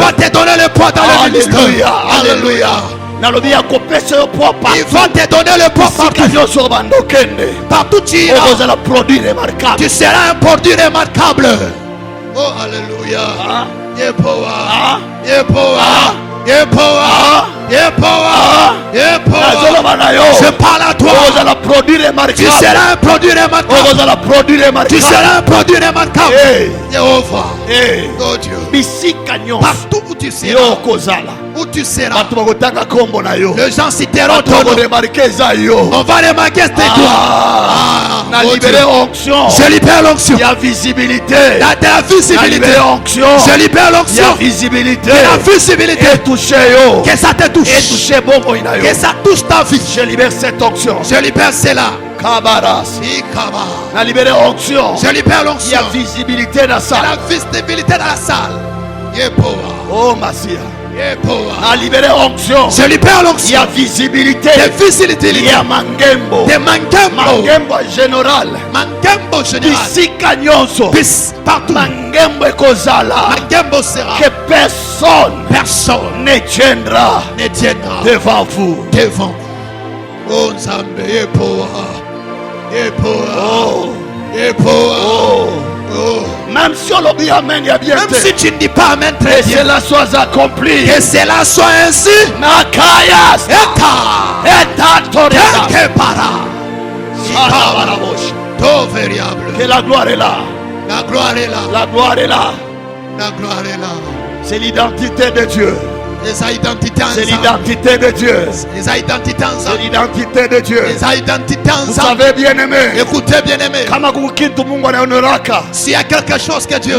va te donner le poids dans le ministère. Alléluia. Il va te donner le poids partout. Partout tu iras. Tu seras un produit remarquable. Oh, alléluia. Yepowa. Yepowa. Yepowa. Yepowa. Yepowa. Je parle à toi. Tu seras un produit remarquable. Tu seras un produit remarquable. Jéhovah. Oh Dieu. Partout où tu seras. Où tu seras. Les gens citeront ton nom. On va remarquer tes gloires. Je libère l'onction. Il y a visibilité. De la visibilité. Je libère l'onction. Il y a visibilité. De la visibilité. Que ça te touche. Que ça touche ta vie. Je libère cette onction. Je libère cela. Kabaras. La libéré onction. Je libère l'onction. Il y a visibilité dans la salle. La visibilité dans la salle. Oh Massia. A libéré onction. Je libère l'onction. Il y a visibilité. De visibilité. Il y a mangembo. De mangembo. Mangembo général. Mangembo général. Ici kanyonso. Partout. Mangembo ekozala. Mangembo sera. Que personne ne tiendra devant vous. Devant. Oh Nzambe yepoa. Yepoa. Oh. Yepoa. Oh. Oh. Même si on l'oublie, amen, il y a bien. Même si tu ne dis pas amen très bien. Que cela soit accompli. Que cela soit ainsi. Nakayas. Eta Toreda. Que para. Tout variable. Que la gloire est là. La gloire est là. La gloire est là. La gloire est là. C'est l'identité de Dieu. C'est l'identité de Dieu. C'est l'identité de Dieu. Vous savez, bien aimé. Écoutez, bien aimé. S'il y a quelque chose que Dieu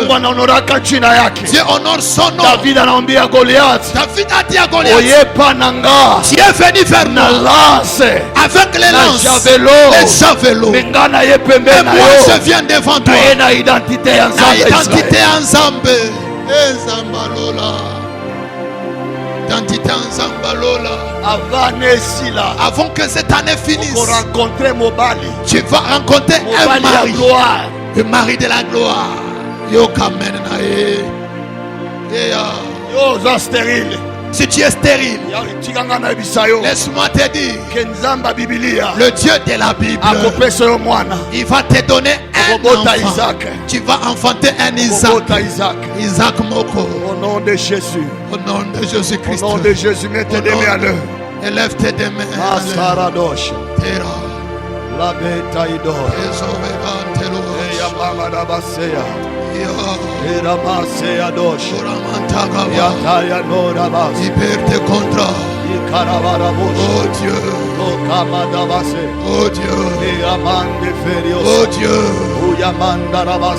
honore son nom. David a Goliath. David a dit à Goliath, tu es venu vers moi avec les lances, les javelots. Et moi je viens devant toi. Na identité ensemble. Identité ensemble. Avant que cette année finisse, tu vas rencontrer un mari. Le mari de la gloire. Yo kamen nae. Yo stérile. Si tu es stérile, laisse-moi te dire, le Dieu de la Bible, il va te donner un enfant. Tu vas enfanter un Isaac. Isaac Moko. Au nom de Jésus. Au nom de Jésus-Christ. Au nom de Jésus, mets tes deux mains à l'heure. Élève tes deux mains à l'heure. La bêtaïdo. Eramasea dosh. Yataya no rabas. Liberte contra. Oh Dieu. Oh Dieu. Oh Dieu.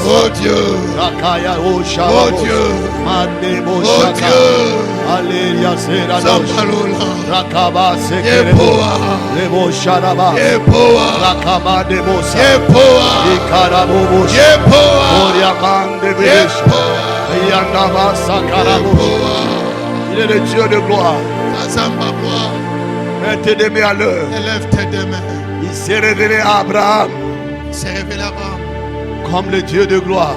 Oh Dieu. Rakaya oh Dieu. Oh Dieu. Alléluia sera Zambalola. Rakaba Yepoa. Lebo sharaba. Yepoa. Rakaba debosa. Yepoa. Ikarabu. Yepoa. Oriamande besh. Yandaba sakarabu. Il est le Dieu de gloire. Mets tes deux mains à l'heure. Élève tes deux mains. Il s'est révélé à Abraham. Il s'est révélé à Abraham. Comme le Dieu de gloire.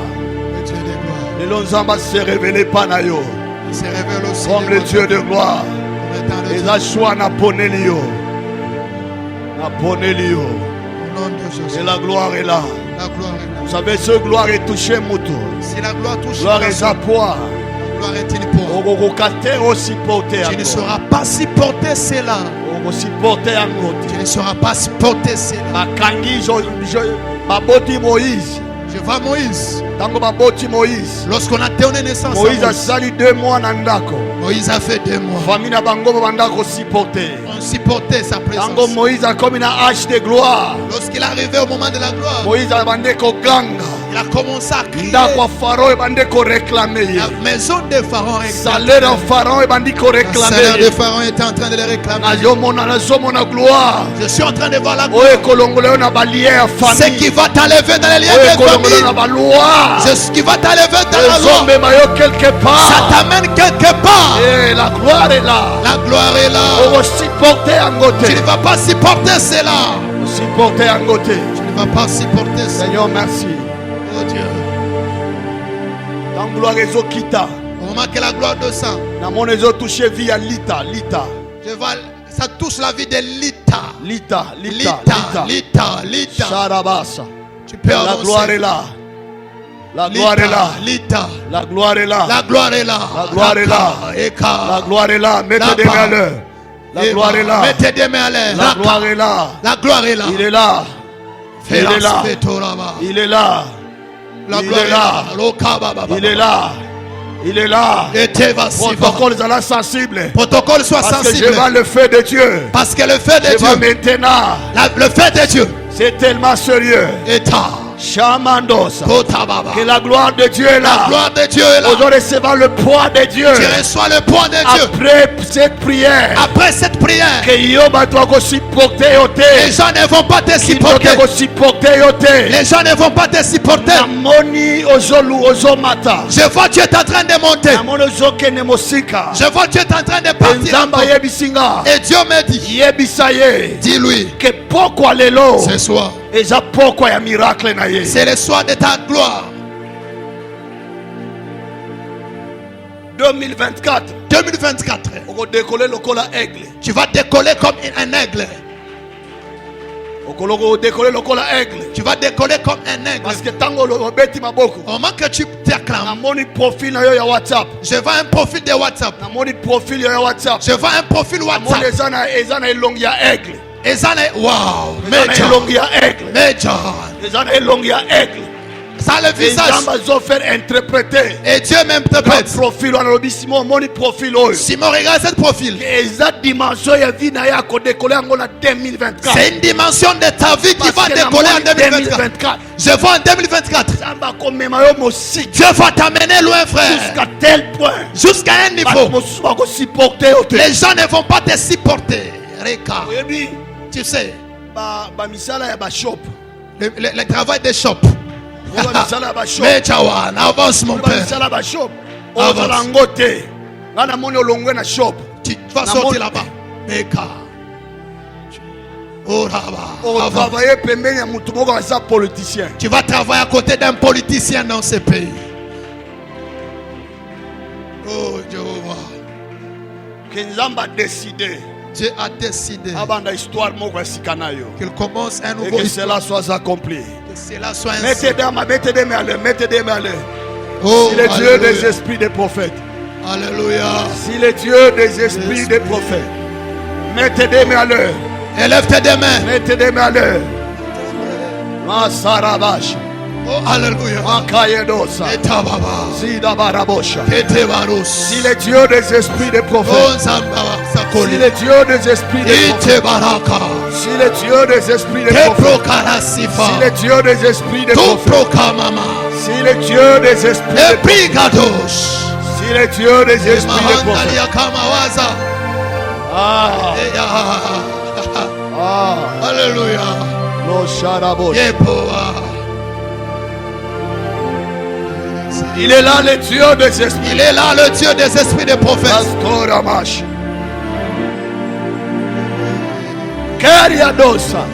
Le Dieu de gloire. Le Lonzamba s'est révélé Panayo. Il s'est révélé aussi. Comme le Dieu de gloire. Et la choix n'a ponelio. N'a ponelio. Au nom de Jésus. Et la gloire est là. La gloire est là. Vous savez, ce gloire est touché Moutou. Si la gloire touche gloire est à poids. La gloire est une poids. Tu ne sauras pas supporter cela. Tu ne sauras pas supporter cela. Je vois Moïse. Lorsqu'on a donné naissance Moïse a sali 2 mois nandako. Moïse a fait 2 mois. Famille na bango bandako supporter. On supportait sa présence. Tango Moïse a comme une hache de gloire. Lorsqu'il est arrivé au moment de la gloire, Moïse a bandeko ganga. Il a commencé à crier. Ndako Pharaon e bandeko réclamer. La maison de Pharaon réclamait. Salaire de Pharaon e bandiko réclamer. Le salaire de Pharaon était en train de le réclamer. Gloire. Je suis en train de voir la gloire. Ce qui va t'enlever dans les liens de famille. C'est ce qui va t'enlever dans la loi. Ça t'amène quelque part. Et la gloire est là. La gloire est là. Tu ne vas pas supporter cela. Tu ne vas pas supporter cela. Seigneur, merci. Oh Dieu. Dans gloire et Zokita. Au moment que la gloire descend. Dans mon ézo touché via Lita. Je vois, ça touche la vie de Lita. Lita. Sharabasa. Tu peux avancer. La gloire est là. La gloire est là. Lita. La gloire est là. La gloire est là. La gloire est là. La gloire est là. Mettez des mains à l'heure. La gloire est là. Mettez des mains à l'air. La gloire est là. La gloire est là. Il est là. Il est là. Il est là. La gloire est là. Il est là. Il est là. Protocole soit sensible. Protocole soit sensible. Parce que je vois le feu de Dieu. Parce que le feu de Dieu. Je vois maintenant. Le feu de Dieu. C'est tellement sérieux. Shamandosa. Que la gloire de Dieu est là. La gloire de Dieu est là. Vous recevez le poids de Dieu. Tu reçois le poids de Dieu. Après cette prière. Que les gens ne vont pas te supporter. Les gens ne vont pas te supporter. Je vois que tu es en train de monter. Je vois que tu es en train de partir. Et Dieu me dit. Dis-lui. Que pourquoi les lots. Ce soir. C'est le soir de ta gloire. 2024. Tu vas décoller comme un aigle. Tu vas décoller comme un aigle. Parce que au moment que tu t'acclames, je vois un profil de WhatsApp. Je vois un profil WhatsApp. Wow, Major. Ça le visage. Et Dieu m'interprète. Simon regarde ce profil. C'est une dimension de ta vie qui va décoller en 2024. Je vois en 2024. Dieu va t'amener loin, frère. Jusqu'à tel point. Jusqu'à un niveau. Les gens ne vont pas te supporter. Tu sais. Le travail des shops. Mais Chawan, avance mon père. Avance. Tu vas sortir là-bas. Meka. Tu vas travailler à côté d'un politicien dans ce pays. Oh Jéhovah. Dieu a décidé qu'il commence un nouveau et que cela soit accompli. Que cela soit mettez des mains à l'air. Oh, si le Dieu des esprits des prophètes. Alléluia. Si le Dieu des esprits des prophètes. Mettez des mains à l'air. Élève tes deux mains. Mettez des mains à l'air. Masarabash. Oh, alléluia. Makayedosa. Etababa. Sida barabosha. Ketebarus. Si le Dieu des esprits des prophètes. Oh, Zambaba. Si le Dieu des esprits des prophètes. Si le Dieu des esprits des prophètes. Si le Dieu des esprits des prophètes. Si le Dieu des esprits des prophètes. Si le Dieu des esprits des prophètes. Alléluia. No sharabosh. Il est là le Dieu des esprits. Il est là le Dieu des esprits des prophètes. Kariadosa.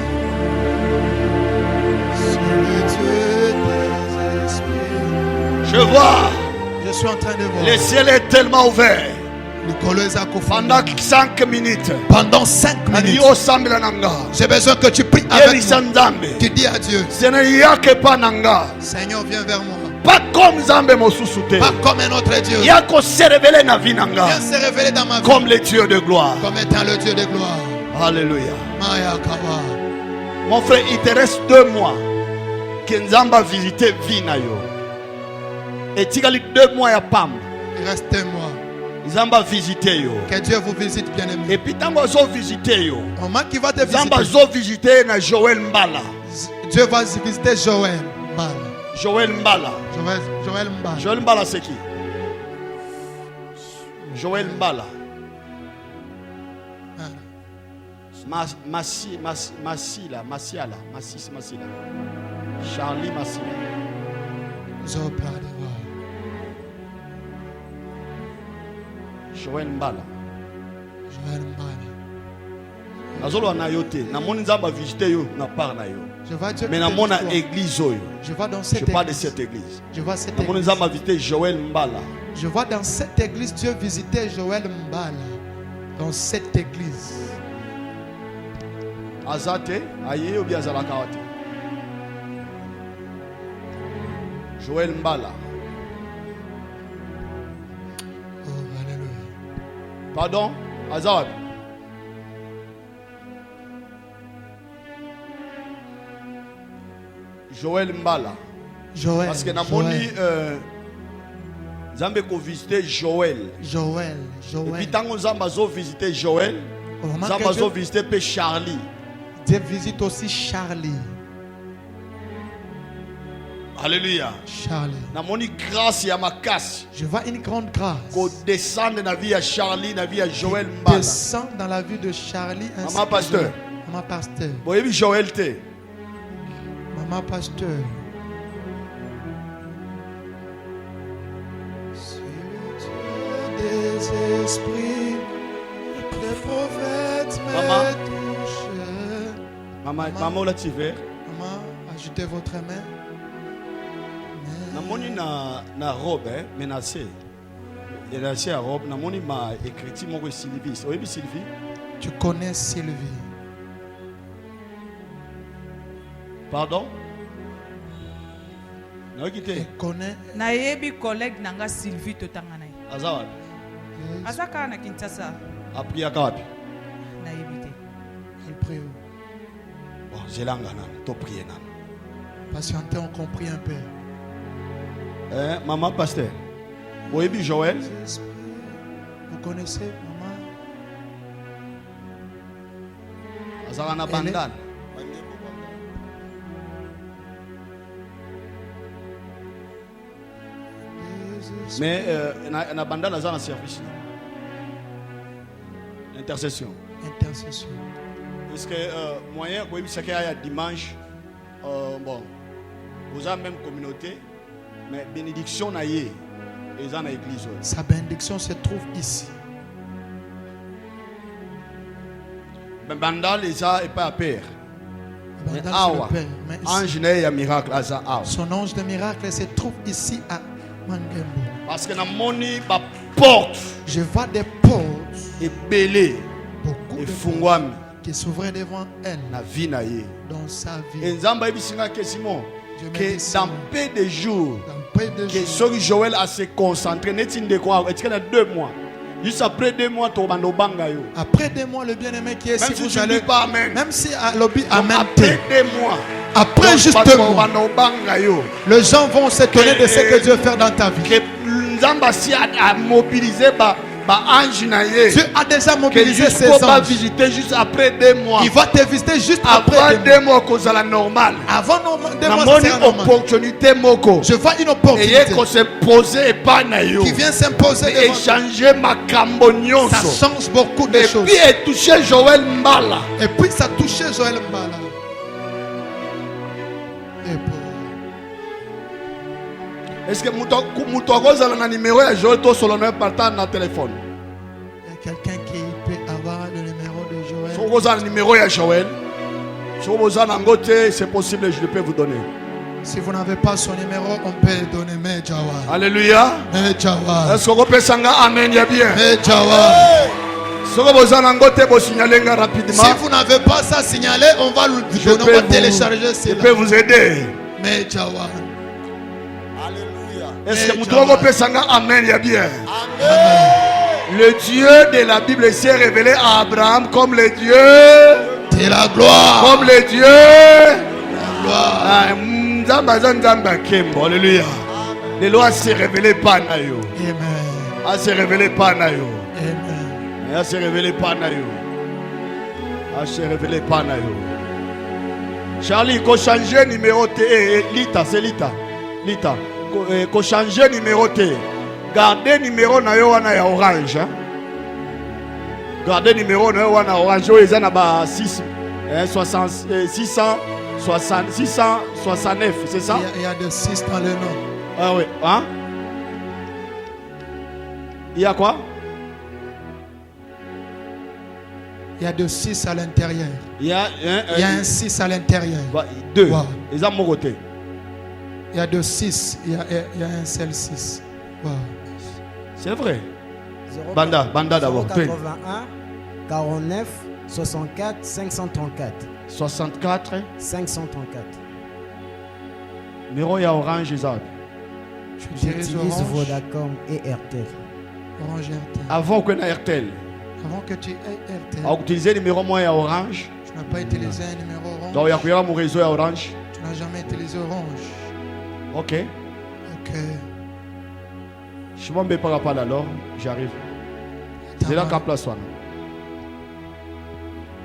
Je vois. Je suis en train de voir. Le ciel est tellement ouvert. Pendant 5 minutes. Pendant 5 minutes. J'ai besoin que tu pries avec moi. Tu dis à Dieu. Seigneur, viens vers moi. Pas comme Zambé Pas comme un autre Dieu. Viens se révéler dans ma vie. Comme le Dieu de gloire. Comme étant le Dieu de gloire. Alléluia. Mon frère, il te reste 2 mois. Que Nzamba visiter Vinayo. Et tu as 2 mois à Pam. Il reste 2 mois. Zamba visiter yo. Que Dieu vous visite, bien aimé. Et puis tant que visiter yo. Au moment qui va te visiter. Zamba visiter na Joël Mbala. Dieu va visiter Joël Mbala. Joël Mbala. Joël Mbala. Joël Mbala c'est qui? Joël Mbala. Massila. Charlie Massila. Joël Mbala. Joël Mbala. Nazolo na yote. Na moni Nzamba visiter yo na part na yo. Je vois Dieu. Mais na mona église oyo. Je vois dans cette église. Je parle de cette église. Je vois cette église. Na moni Nzamba visiter Joël Mbala. Je vois dans cette église Dieu visiter Joël Mbala. Dans cette église. Azate, aye ou bien Zalakawate. Joël Mbala. Pardon, Azad. Joël Mbala. Joël. Parce que Namoni Zambé ko visiter Joël. Joël. Et puis tant que Zamba zo visiter Joël, Zamba zo visiter pe Charlie. Dieu visite aussi Charlie. Alléluia. Charlie. Namoni grâce ya makasi. Je vois une grande grâce. Ko descendre dans la vie à Charlie, dans la vie à Joël Mbala. Descend dans la vie de Charlie. Maman pasteur. Maman pasteur. Boyebi Joël te. Maman pasteur. Des esprits, les prophètes me touchent. Maman, là tu veux. Maman, ajoutez votre main. Namoni na robe menacé. Il a acheté la robe. Namoni ma écrit mon Sylvie. Oui, Sylvie. Tu connais Sylvie. Pardon? Tu connais. Nayebi collègue nanga Sylvie totangana. Azawad. Azaka na Kinshasa. Après à Kapi. Nayebi te. Il prie. Bon, j'ai l'angana. Tu pries nan. Patientez, on compris un peu. Maman pasteur. Oui, Joël. Vous connaissez maman? Azarana Bandal. Mais na Bandal Azarana service. Intercession. Intercession. Est-ce que moyen oui chacun a dimanche bon vous avez même communauté mais bénédiction na yé et dans l'église. Sa bénédiction se trouve ici. Mais Bandal les a et pas à père. Mais awa ange na miracle aza awa. Son ange de miracle se trouve ici à Mangembo. Parce que na moni ba porte. Je vois des portes et belé beaucoup et fungwami qui s'ouvraient devant elle na vie na yé. Dans sa vie. Et Nzamba ebisinga que Simon que dans peu de jours que Sori Joël a se concentré net de quoi et 2 mois. Juste après 2 mois to bando banga yo. Après 2 mois le bien-aimé qui est même si vous vous allez pas amen. Même si à lobby amen. Après 2 mois. Après juste 2 mois. Les gens vont s'étonner de ce que Dieu fait dans ta vie. Que Nzamba si a mobilisé Dieu a déjà mobilisé ses anges. anges. Visiter juste après 2 mois. Il va te visiter juste après 2 mois cause la normal. Avant 2 mois c'est opportunité moko. Je vois une opportunité. Et qu'on se poser pas na yo. Qui vient s'imposer et échanger ma cambonioso. Ça change beaucoup de choses. Et puis et toucher Joël Mbala. Et puis ça touchait Joël Mbala. Est-ce que Moutouagoz a un numéro de Joël to solonner partant dans téléphone? Il y a quelqu'un qui peut avoir le numéro de Joël. Si vous avez le numéro de Joël, si vous avez un côté, c'est possible, je le peux vous donner. Si vous n'avez pas son numéro, on peut le donner. Mais Jawa. Alléluia. Mais Jawa. Est-ce que vous pouvez s'engager? Amen, ya bien. Mais Jawa. Si vous avez un côté, vous signalez rapidement. Si vous n'avez pas ça signalé, on va le donner, on va télécharger cela. Je peux vous aider. Mais Jawa. Est-ce que vous pouvez s'engager? Amen, ya bien. Le Dieu de la Bible s'est révélé à Abraham comme le Dieu de la gloire. Comme le Dieu de la gloire. Alléluia. Les lois se révélé pas na yo. Amen. A se révélé pas na yo. Amen. A se révélé pas na yo. A se révélé pas na yo. Charlie, il faut changer numéro T. Lita, c'est Lita. Lita. Il faut changer numéro T. Gardez numéro na yo wana ya orange. Gardez numéro na yo wana orange. Ils en a 669, c'est ça? Il y a de 6 dans le nom. Ah oui, hein? Il y a quoi? Il y a de 6 à l'intérieur. Il y a un 6 à l'intérieur. 2. Wow. Ils ont mon côté. Il y a de 6. Il y a un seul 6. Wow. C'est vrai. Banda d'abord. 81 49 64 534. 64 534. Numéro ya orange Isaac. J'utilise Vodacom et Airtel. Orange Airtel. Avant que tu aies Airtel. Avant que tu aies Airtel. A utilisé le numéro moi ya orange. Tu n'as pas utilisé un numéro orange. Donc il y a mon réseau ya orange. Tu n'as jamais utilisé orange. Ok. Ok. Je m'en vais par rapport alors. J'arrive. C'est là qu'à place.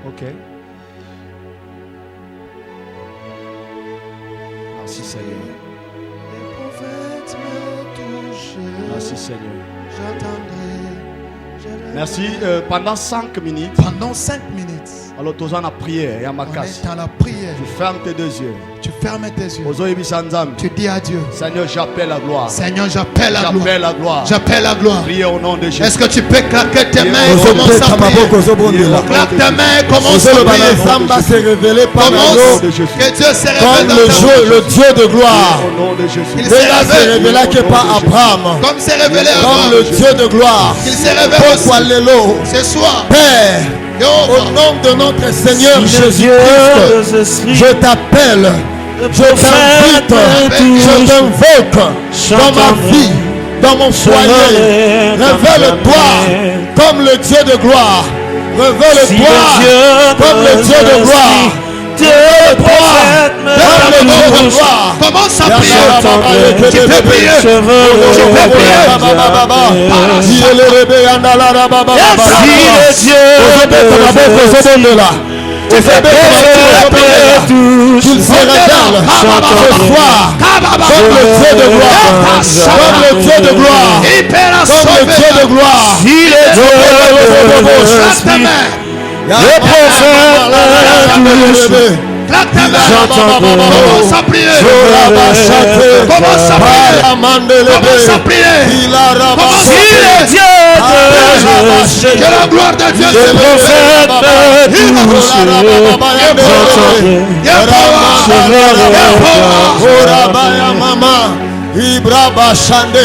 Ok. Merci Seigneur. Les prophètes me touchent. Merci Seigneur. J'attendrai. Merci. Pendant 5 minutes. Pendant 5 minutes. Alors tu as la prière et à ma casse. On est dans la prière. Tu fermes tes 2 yeux. Tu fermes tes yeux. Tu dis à Dieu. Seigneur, j'appelle la gloire. Seigneur, j'appelle la gloire. J'appelle la gloire. J'appelle la gloire. Prie au nom de Jésus. Est-ce que tu peux claquer tes mains et commencer à prier? Claque tes mains et commence à prier. Samba s'est révélé par que Dieu se révèle dans le Dieu de gloire. Au nom de Jésus. Il s'est révélé que par Abraham. Comme s'est révélé comme le Dieu de gloire. Il s'est révélé ce soir. Père, au nom de notre Seigneur Jésus-Christ, je t'appelle, je t'invite, je t'invoque dans ma vie, dans mon foyer. Révèle-toi comme le Dieu de gloire. Révèle-toi comme le Dieu de gloire. Révèle-toi comme le gloire. Commence à prier. Tu peux prier. Tu peux prier. Qu'il se révèle ce soir comme le Dieu de gloire, comme le Dieu de gloire, comme le Dieu de gloire. Le prophète claque ta main. Commence à prier. Commence à prier. Commence à prier. Commence à prier. Que la gloire de Dieu se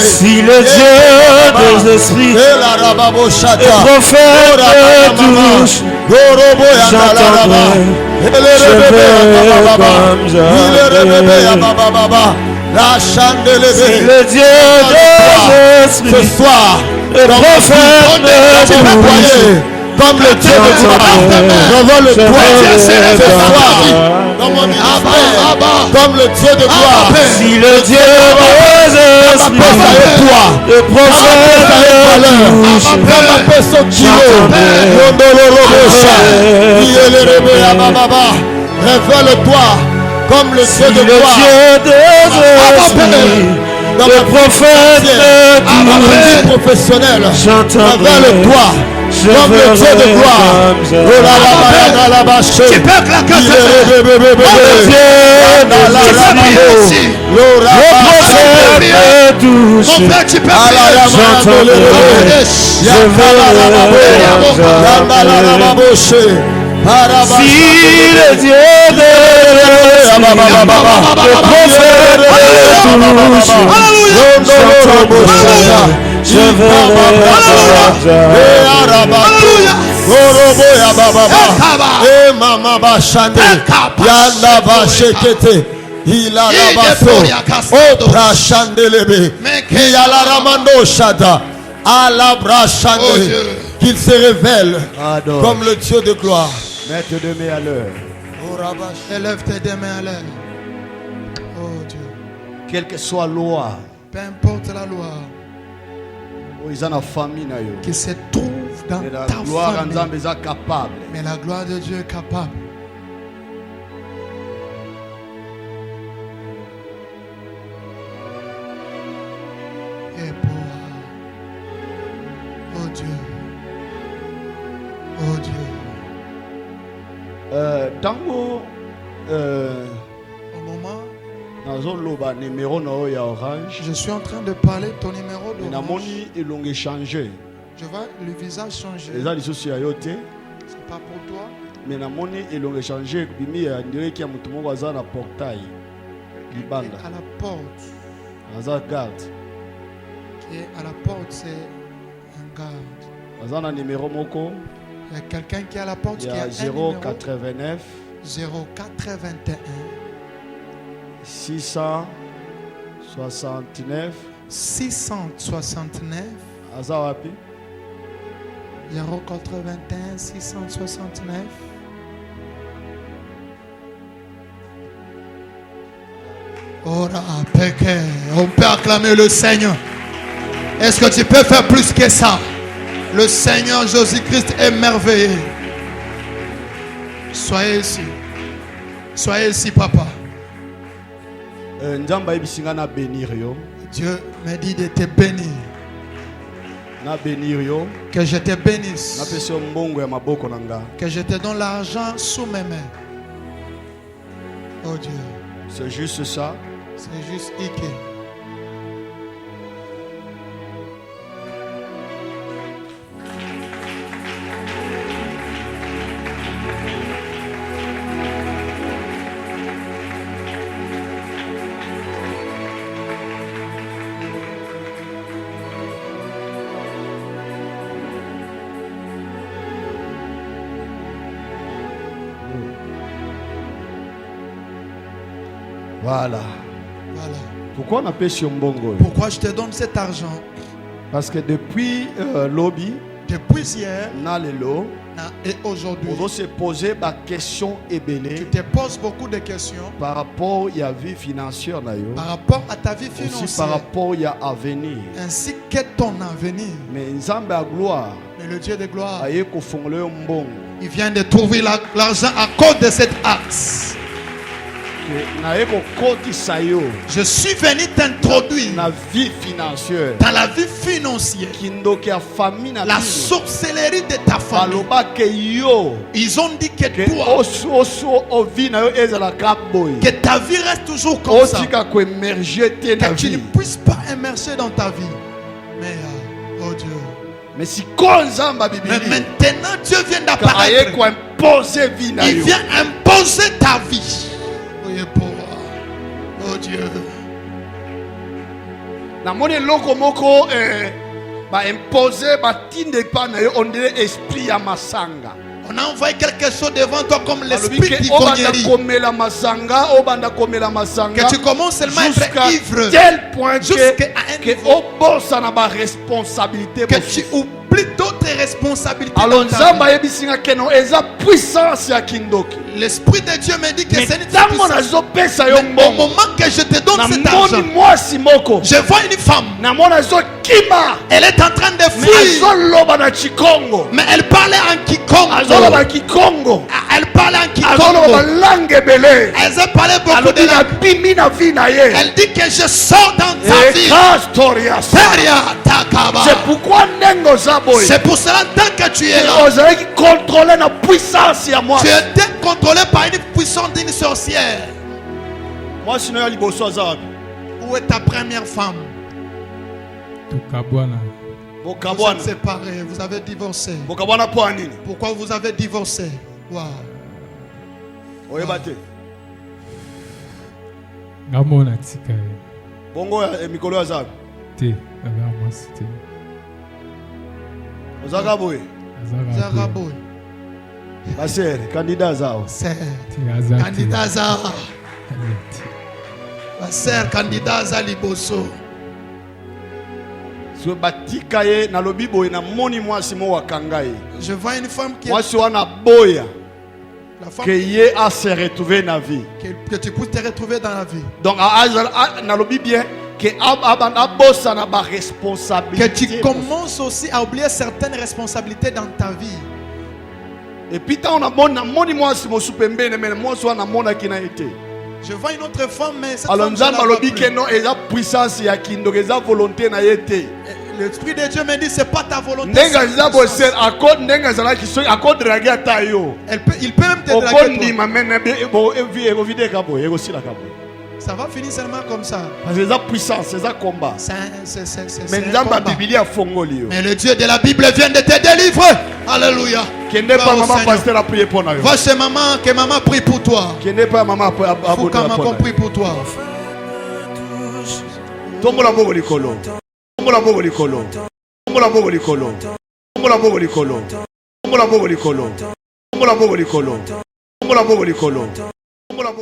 Si le Dieu des esprits, le prophète touche, j'entendrai, je vais si le Dieu des esprits, ce soir, le prophète touche, comme le Dieu de gloire, je veux le doigt ce soir, dans mon ministère, comme le Dieu de gloire. Si le Dieu des esprits, le prophète touche, révèle-toi comme le Dieu de gloire. Le prophète professionnel, révèle-toi comme le Dieu de gloire. Tu peux claquer ta Si le Dieu de je qu'il se révèle comme le Dieu de gloire. Mets tes deux mains à l'heure. Élève tes deux mains à l'air. Oh Dieu. Quelle que soit la loi, Peu importe la loi qui se trouve dans la ta gloire famille, est capable. mais la gloire de Dieu est capable. Et pour oh Dieu, oh Dieu. Tango Au moment numéro orange. je suis en train de parler de ton numéro d'orange. Je vois le visage changer. C'est C'est pas pour toi. mais namoni elonge changer bimi ya ndireki ya mutu moko aza na portail libanda À la porte. aza garde Qui est à la porte, c'est un garde. aza na numéro moko Il y a quelqu'un qui est à la porte qui a un 089 081 669 669 aza wapi 081 669. Ora péché. On peut acclamer le Seigneur. Est-ce que tu peux faire plus que ça? Le Seigneur Jésus-Christ est merveilleux. Soyez ici. Soyez ici, papa. Nzamba ebisinga na bénir yo. Dieu m'a dit de te bénir. Na bénir yo. Que je te bénisse. Na pesi mbongo ya maboko nanga. Que je te donne l'argent sous mes mains. Oh Dieu. C'est juste ça. C'est juste Ike. Voilà. Voilà. Pourquoi on appelle sur mbongo? Pourquoi je te donne cet argent? Parce que depuis lobby, Depuis hier Nalelo. et aujourd'hui, On doit se poser la question tu ébélée te poses beaucoup de questions par rapport à la vie financière. par rapport à ta vie Aussi par financière, rapport à l'avenir. ainsi que ton avenir. Mais Nzambe a gloire. Mais le Dieu de gloire, Aye kofongole mbongo. il vient de trouver l'argent à cause de cet acte. Naye kokotisa yo Je suis venu t'introduire na vie financière. dans la vie financière, Kindoki a famille na la bino. sorcellerie de ta famille. Baloba ke yo Ils ont dit que ke toi, oso ovi na yo ezalaka boye. que ta vie reste toujours comme ça, Otika ko émerger te na que tu ne vie. puisses pas immerger dans ta vie. Mais, oh Dieu, Mais si kon Nzamba mais bibili maintenant Dieu vient ka aye d'apparaître. ko imposer vie na Il yo. vient imposer ta vie. Oui, pour oh Dieu. Na moni loko moko ba imposer ba tinde pa na yo on dirait esprit ya masanga. On a envoyé quelque chose devant toi comme l'esprit Balobi ke obanda d'ivrognerie. komela masanga, obanda komela masanga. Que tu commences seulement à être Jusqu'à ivre. tel point Jusqu'à un que niveau obosa na ba responsabilité. que tu oublies d'autres responsabilités. Alors dans ta Nzamba vie. yebisinga keno eza puissance ya kindoki. L'esprit de Dieu me dit que Mais c'est une tango puissance. nazopesa yo Mais au mbongo. moment que je te donne Na cet moni argent, mwasi moko. je vois une femme. Na mona zo kima. Elle est en train de Mais fuir. azoloba na Chikongo. Mais elle parlait en Kikongo. Azoloba Kikongo. Elle parlait en Azoloba Kikongo. langue ebele. Elle a parlé beaucoup Alobi de na langues. bimi na vie na ye. Elle dit que je sors dans ta vie. Ekastoria. Seria takaba. C'est pourquoi nengo zaboy. C'est pour cela tant que tu es là, Ozalaki contrôler la puissance ya moi. tu étais contrôlé par une puissance d'une sorcière. Moi sinon ya liboso azabi. Où est ta première femme? Tukabwana. Vous Bokabwana. êtes séparés, vous avez divorcé. Bokabwana po nini? Pourquoi vous avez divorcé? Wow. Oyeba te. Ngamona tika ye. Bongo ya mikolo ya zabi. Te. Naga mwasi te. Ozaka boye. Azara. Zaraboy. Basere candidat zao. C'est Te azati. candidat Zara. Te. Ma sœur candidat Zaliboso. So batika ye na lobi boye na moni mwasi mo wakanga ye. Je vois une femme qui est Mwasi wana boya la femme que ye a se retrouver na vie. que tu puisses te retrouver dans la vie. Donc na lobi bien que abanda bossa na ba responsabilité. Que tu commences aussi à oublier certaines responsabilités dans ta vie. Et puis tant on a moni mwasi mo supembene mais mwasi wana mona kina été. Je vois une autre femme, mais cette Alors femme, je la Nzamba vois lobi plus. que non eza puissance ya kindo eza volonté na yete. L'Esprit de Dieu me dit c'est pas ta volonté. Ndenga c'est za ta bosser puissance. accord ndenga za la kiso accord draguer ata yo. Il peut même te Oko draguer. toi. ndima mena bo evi vide kabo ego sila kabo. Ça va finir seulement comme ça. Parce que eza puissance, eza combat. C'est Mais un Nzamba combat. Biblia fongoli yo. Mais le Dieu de la Bible vient de te délivrer. Alléluia. Kende pas Gloire au maman Seigneur. pasteur a prié pour nous. Va chez maman, que maman prie pour toi. Kende pas maman a Faut que maman prie pour toi. Tombola bogo likolo. Tombola bogo likolo. Tombola bogo likolo. Tombola bogo likolo. Tombola bogo likolo. Tombola bogo likolo. Tombola bogo likolo. Tombola bogo